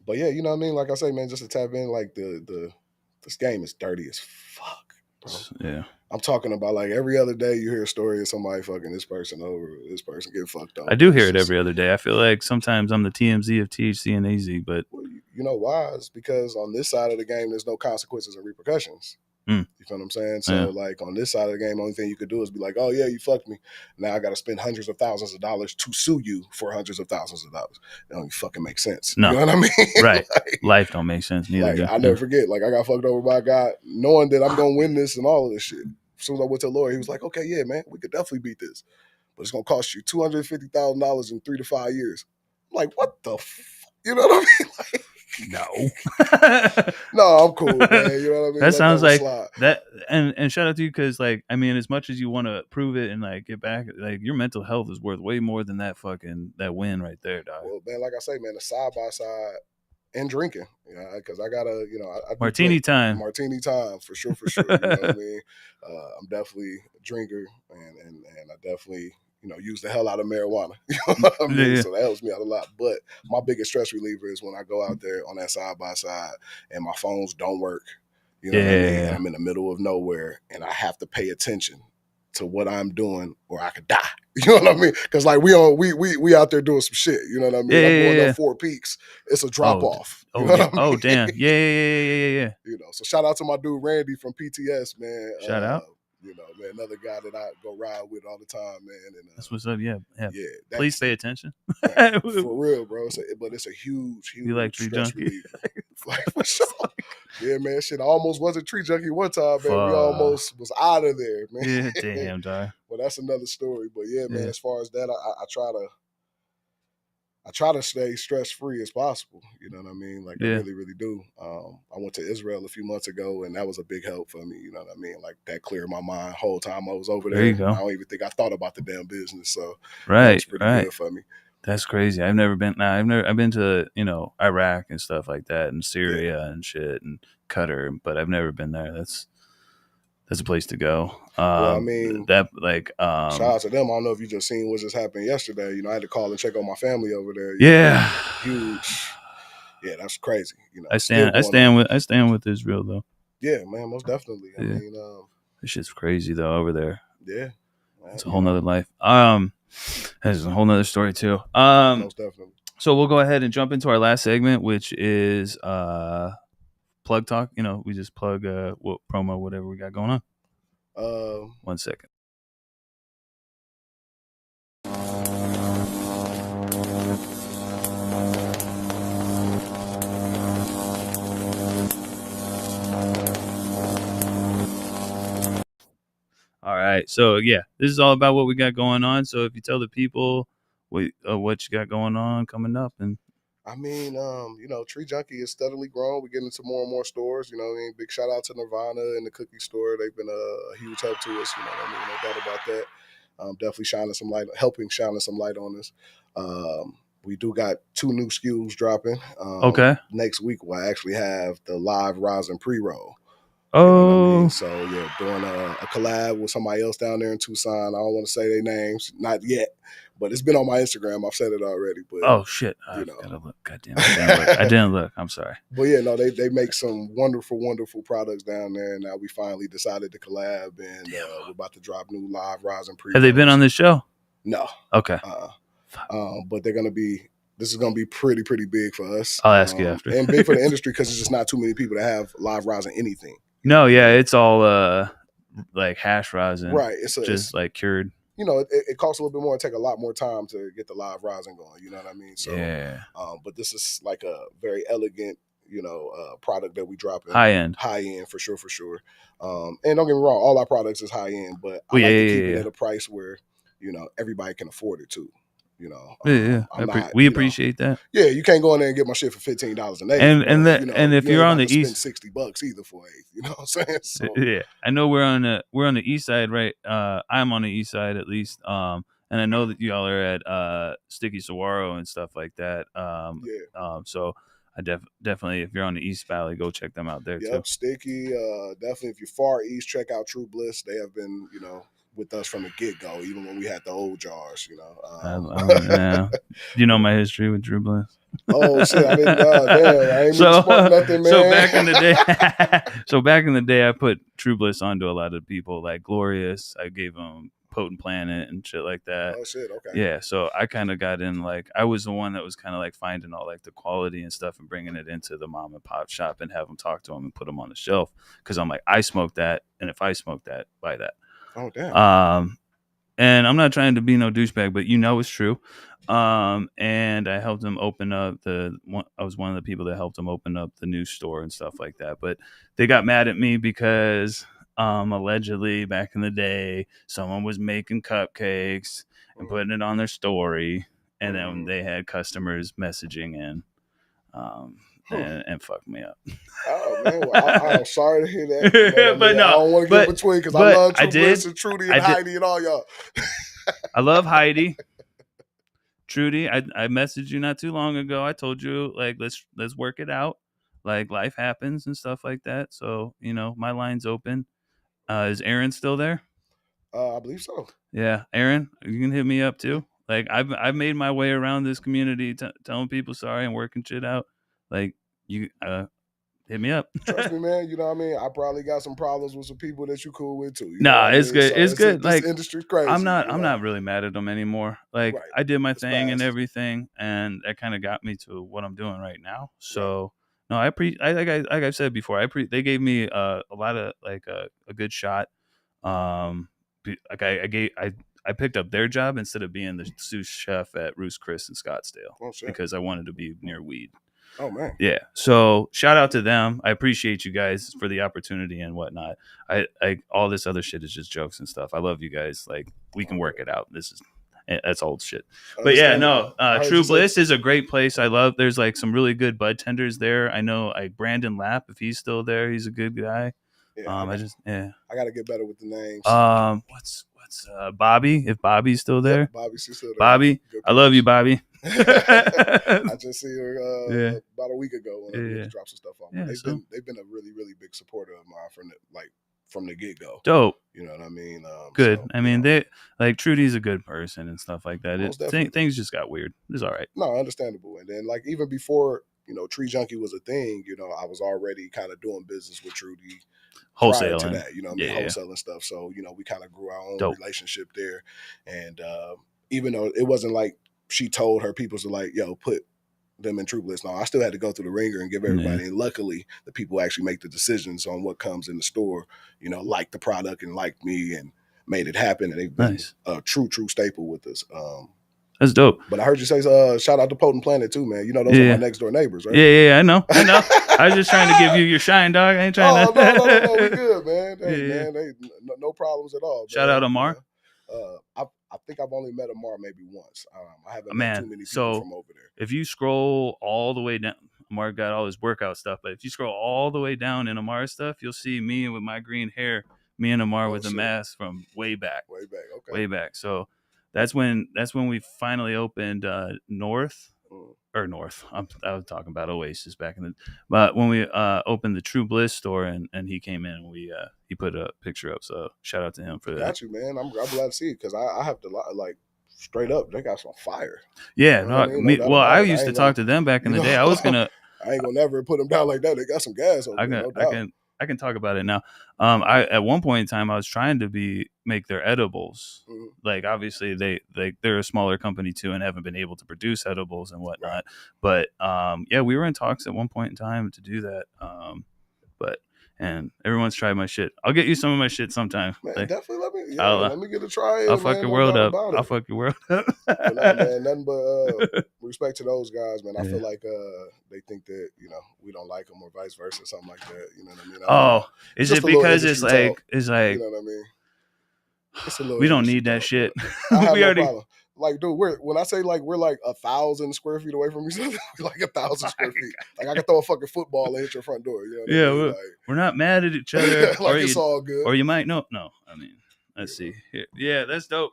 But yeah, you know what I mean? Like I say, man, just to tap in, like this game is dirty as fuck, bro. Yeah. I'm talking about like every other day you hear a story of somebody fucking this person over, this person getting fucked up. I do hear it every other day. I feel like sometimes I'm the TMZ of THC and AZ, but well, you know why? It's because on this side of the game, there's no consequences and repercussions. You feel what I'm saying? So like on this side of the game, only thing you could do is be like, oh yeah, you fucked me. Now I got to spend hundreds of thousands of dollars to sue you for hundreds of thousands of dollars. It don't fucking make sense. No. You know what I mean? Right. Life don't make sense neither. Like, I never forget. Like I got fucked over by a guy knowing that I'm going to win this and all of this shit. As soon as I went to a lawyer, he was like, okay, yeah, man, we could definitely beat this. But it's going to cost you $250,000 in 3 to 5 years. I'm like, what the fuck? You know what I mean? Like, no, I'm cool, man. You know what I mean? That sounds like that. And shout out to you because, like, I mean, as much as you want to prove it and like get back, like your mental health is worth way more than that win right there, dog. Well, man, like I say, man, the side by side and drinking, because I gotta, I martini time for sure. You know what I mean? I'm definitely a drinker, and I definitely. Use the hell out of marijuana. You know what I mean? Yeah. So that helps me out a lot. But my biggest stress reliever is when I go out there on that side by side and my phones don't work. You know what I mean? And I'm in the middle of nowhere, and I have to pay attention to what I'm doing, or I could die. You know what I mean? Because like we out there doing some shit. You know what I mean? I'm going up 4 peaks. It's a drop off. You know what I mean? Oh damn! Yeah. You know, so shout out to my dude Randy from PTS, man. Shout out. You know, man, another guy that I go ride with all the time, man. And that's what's up. Yeah. Please pay attention. Man, for real, bro. But it's a huge you like stress relief. Like, for sure. Yeah, man. Shit, I almost was a tree junkie one time, man. We almost was out of there, man. Yeah, damn, dog. Well, that's another story. But yeah, man. As far as that, I try to stay stress free as possible. You know what I mean? Like I really, really do. I went to Israel a few months ago, and that was a big help for me. You know what I mean? Like that cleared my mind the whole time I was over there. There you go. I don't even think I thought about the damn business. So that was pretty good for me. That's crazy. I've never been. I've been to Iraq and stuff like that, and Syria and shit, and Qatar, but I've never been there. That's a place to go. Well, I mean, that like shout out to them. I don't know if you just seen what just happened yesterday. You know, I had to call and check on my family over there. Yeah, huge. Yeah, that's crazy. You know, I stand with Israel though. Yeah, man, most definitely. I mean, this shit's crazy though over there. Yeah, it's a whole nother life. That's a whole nother story too. Most definitely. So we'll go ahead and jump into our last segment, which is plug talk. You know, we just plug what promo, whatever we got going on. 1 second. All right. So yeah, this is all about what we got going on. So if you tell the people what you got going on coming up, and I mean, you know, Tree Junkee is steadily growing. We're getting into more and more stores. You know, I mean, big shout out to Nirvana and the cookie store. They've been a huge help to us. You know what I mean? No doubt about that. Definitely helping shine some light on us. We do got 2 new SKUs dropping. Okay. Next week we'll actually have the live rosin pre-roll. Oh, you know what I mean? So yeah, doing a collab with somebody else down there in Tucson. I don't want to say their names, not yet, but it's been on my Instagram. I've said it already. But oh shit, I gotta look. Goddamn, I didn't look. I'm sorry. But yeah, no, they make some wonderful, wonderful products down there. Now we finally decided to collab, and we're about to drop new live rosin pre. Have they been on this show? No. Okay. But they're gonna be. This is going to be pretty big for us. I'll ask you after. And big for the industry because there's just not too many people that have live rosin anything. No, yeah, it's all like hash rosin. Right. It's like cured. You know, it costs a little bit more and take a lot more time to get the live rosin going. You know what I mean? So, yeah. But this is like a very elegant, product that we drop in. High end for sure. And don't get me wrong, all our products is high end, but I like to keep it at a price where, everybody can afford it too. We appreciate that. Yeah, you can't go in there and get my shit for $15 an eighth. And if you're on the east, spend $60 either for an eighth. You know what I'm saying? So, yeah, I know we're on the east side, right? I'm on the east side at least. And I know that y'all are at Sticky Saguaro and stuff like that. So I definitely, if you're on the East Valley, go check them out there too. Sticky. Definitely, if you're far east, check out True Bliss. They have been, with us from the get-go, even when we had the old jars, Yeah. You know my history with True Bliss. Oh shit! I didn't know. Damn, I ain't spark nothing, man. So back in the day, I put True Bliss onto a lot of people, like Glorious. I gave them Potent Planet and shit like that. Oh shit! Okay. Yeah, so I kind of got in, like, I was the one that was kind of like finding all like the quality and stuff and bringing it into the mom and pop shop and have them talk to them and put them on the shelf because I'm like, I smoke that, and if I smoke that, buy that. Oh damn. And I'm not trying to be no douchebag, but it's true. And I helped them open up I was one of the people that helped them open up the new store and stuff like that. But they got mad at me because allegedly back in the day, someone was making cupcakes and putting it on their story, and then they had customers messaging in. And fuck me up. Oh man, well, I'm sorry to hear that. But no, I don't want to get between because I love True Bliss and Trudy and Heidi and all y'all. I love Heidi. Trudy, I messaged you not too long ago. I told you, like, let's work it out. Like, life happens and stuff like that. So my line's open. Is Aaron still there? I believe so. Yeah, Aaron, you can hit me up too. Like, I've made my way around this community, telling people sorry and working shit out. Like, you hit me up. Trust me, man. You know what I mean? I probably got some problems with some people that you cool with too. It's good. So it's good. This industry's crazy. I'm not really mad at them anymore. Like I did my thing and everything, and that kind of got me to what I'm doing right now. So no, like I said before, they gave me a lot of like a good shot. Like I picked up their job instead of being the sous chef at Roost Chris in Scottsdale because I wanted to be near weed. Oh man. Yeah. So shout out to them. I appreciate you guys for the opportunity and whatnot. I all this other shit is just jokes and stuff. I love you guys. Like we can work it out. That's old shit. But yeah, no. True Bliss is a great place. I love. There's like some really good bud tenders there. I know like Brandon Lapp, if he's still there, he's a good guy. Yeah, I gotta get better with the names. What's Bobby? If Bobby's still there, Bobby's still there. Bobby, I love you, Bobby. I just see her about a week ago when I dropped some stuff off. Yeah, they've been a really, really big supporter of mine from the get go. Dope. You know what I mean? Good. So, I mean, they like Trudy's a good person and stuff like that. Things just got weird. It's all right. No, understandable. And then like even before Tree Junkee was a thing, I was already kind of doing business with Trudy. Wholesaling to that, wholesaling stuff. So, we kind of grew our own relationship there. And even though it wasn't like she told her people to like, yo, put them in True Bliss. No, I still had to go through the ringer and give everybody. And luckily, the people actually make the decisions on what comes in the store, like the product and like me and made it happen. And they've been a true staple with us. That's dope. But I heard you say shout out to Potent Planet too, man. Those are my next door neighbors, right? Yeah, I know. I was just trying to give you your shine, dog. I ain't trying to. No, we good, man. Man, no problems at all. Shout out Amar. I think I've only met Amar maybe once. I haven't met too many people from over there. If you scroll all the way down, Amar got all his workout stuff, but if you scroll all the way down in Amar's stuff, you'll see me with my green hair, me and Amar with the mask from way back. Okay. Way back. So that's when we finally opened North. I was talking about Oasis back in the. But when we opened the True Bliss store and he came in, he put a picture up. So shout out to him for that. Got you, man. I'm glad to see it because I have to like straight up. They got some fire. Yeah, I used to talk to them back in the day. I was gonna. I ain't gonna never put them down like that. They got some gas over there. I can talk about it now. I at one point in time I was trying to make their edibles. Mm-hmm. Like obviously they're a smaller company too and haven't been able to produce edibles and whatnot. Right. But we were in talks at one point in time to do that. And everyone's tried my shit. I'll get you some of my shit sometime. Man, definitely let me get a try. I'll fuck your world up. I'll fuck your world up. Man, nothing but respect to those guys, man. I feel like they think that we don't like them or vice versa, something like that. You know what I mean? Is it because it's like you know what I mean? It's a little we don't need that shit. We already. Like, dude, when I say like we're like 1,000 square feet away from each other, like 1,000 square feet. Like I could throw a fucking football and hit your front door. You know what I mean? We're not mad at each other. Like it's all good. Or you might no. I mean, let's see. Here. Yeah, that's dope.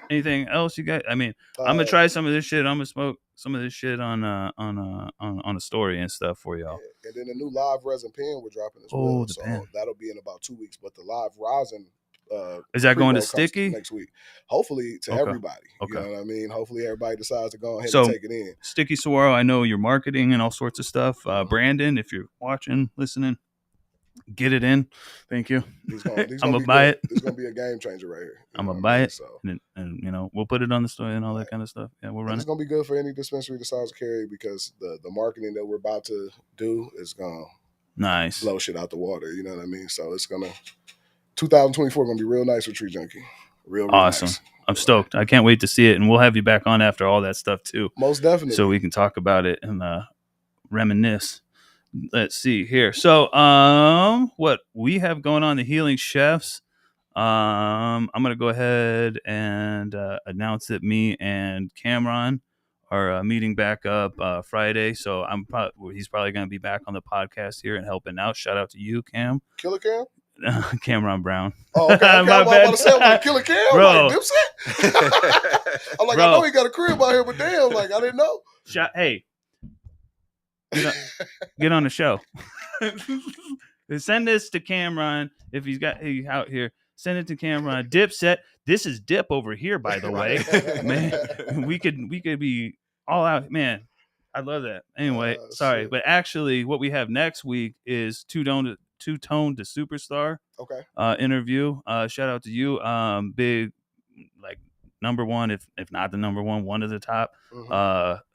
Anything else you got? I mean, I'm gonna try some of this shit. I'm gonna smoke some of this shit on a story and stuff for y'all. Yeah. And then the new live resin pen we're dropping as well. So that'll be in about 2 weeks. But the live rosin. Is that going to Sticky next week? Hopefully to everybody. You know what I mean? Hopefully everybody decides to go ahead and take it in. Sticky Saguaro, I know you're marketing and all sorts of stuff. Brandon, if you're watching, listening, get it in. Thank you. I'm gonna buy it. It's gonna be a game changer right here. I'm gonna buy it, so. and we'll put it on the story and all that kind of stuff. Yeah, we'll run it. It's gonna be good for any dispensary decides to carry because the marketing that we're about to do is gonna blow shit out the water. You know what I mean? So it's gonna. 2024 gonna be real nice with Tree Junkee. Real awesome. Nice. I'm stoked. I can't wait to see it, and we'll have you back on after all that stuff too. Most definitely. So we can talk about it and reminisce. Let's see here. So what we have going on, the Healing Chefs. I'm gonna go ahead and announce that me and Cameron are meeting back up Friday. So he's probably gonna be back on the podcast here and helping out. Shout out to you, Cam. Killer Cam. Cameron Brown. Oh, okay. I'm about to say, I'm like, Killer Cam? Bro. Like, Dipset? I'm like, I know he got a crib out here, but damn, like, I didn't know. Hey, get on the show. Send this to Cameron if he's out here. Send it to Cameron. Dipset. This is Dip over here, by the way. Man, we could be all out. Man, I love that. Anyway, sorry, but actually, what we have next week is Two Tone to Superstar. Okay. Interview. Shout out to you. Big, like number one, if not the number one of the top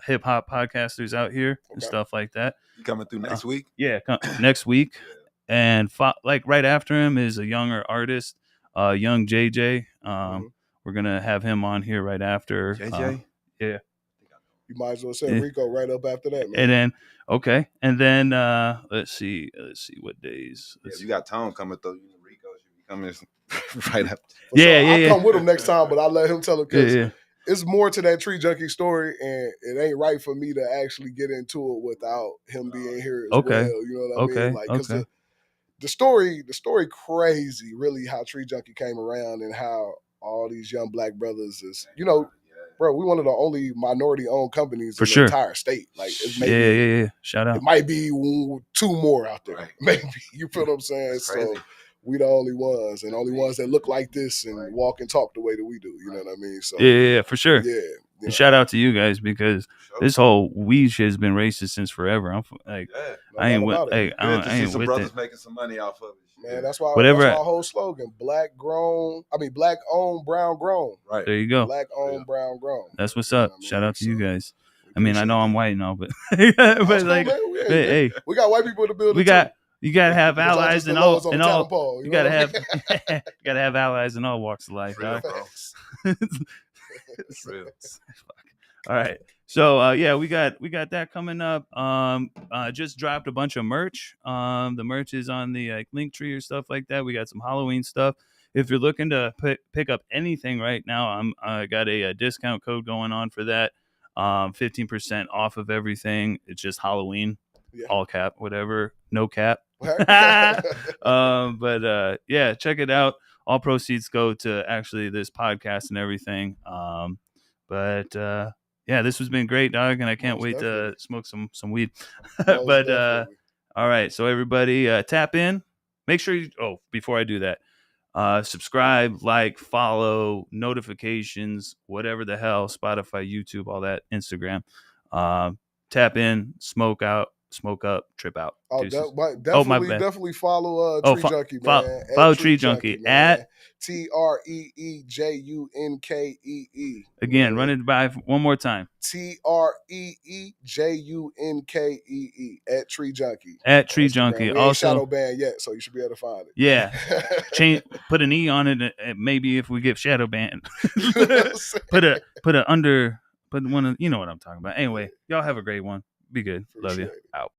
hip hop podcasters out here and stuff like that. You coming through next week? Yeah, next week. And like right after him is a younger artist, young JJ. We're gonna have him on here right after. JJ. Yeah. You might as well send Rico right up after that, man. And then let's see what days. You got Tone coming through. Rico should be coming right up. I'll come with him next time, but I'll let him tell him because it's more to that Tree Junkee story, and it ain't right for me to actually get into it without him being here as well. You know what I mean? Like, because the story crazy, really, how Tree Junkee came around and how all these young black brothers is, bro, we one of the only minority-owned companies in the entire state. Like, it's maybe, shout out. It might be 2 more out there, maybe. You feel what I'm saying? So we the only ones, and only ones that look like this and walk and talk the way that we do. You know what I mean? So yeah, for sure. Yeah. And shout out to you guys because this whole weed shit has been racist since forever. I'm like, I ain't with brothers it. making some money off of it. Man, that's why that's our whole slogan: black owned, brown grown. Right. There you go. Black owned, brown grown. That's what's up. Shout out to you guys. I mean, I know I'm white and all, but like, hey, we got white people in the building. You gotta have allies in all. You gotta have allies in all walks of life. It's real. All right. So we got that coming up. Just dropped a bunch of merch. The merch is on the link tree or stuff like that. We got some Halloween stuff. If you're looking to pick up anything right now, I got a discount code going on for that. 15% off of everything. It's just Halloween, all cap, whatever, no cap. But check it out. All proceeds go to actually this podcast and everything. This has been great, dog, and I can't wait to smoke some weed. But all right, so everybody tap in. Make sure before I do that, subscribe, like, follow, notifications, whatever the hell, Spotify, YouTube, all that, Instagram. Tap in, smoke up, trip out. Definitely follow Tree Junkee, man. Follow Tree Junkee at TREEJUNKEE. Again, run it by one more time. TREEJUNKEE at Tree Junkee. At Tree Junkee. We ain't shadow banned yet, so you should be able to find it. Yeah. Put an E on it, maybe if we get shadow banned. put one of, you know what I'm talking about. Anyway, y'all have a great one. Be good. Love you. Out.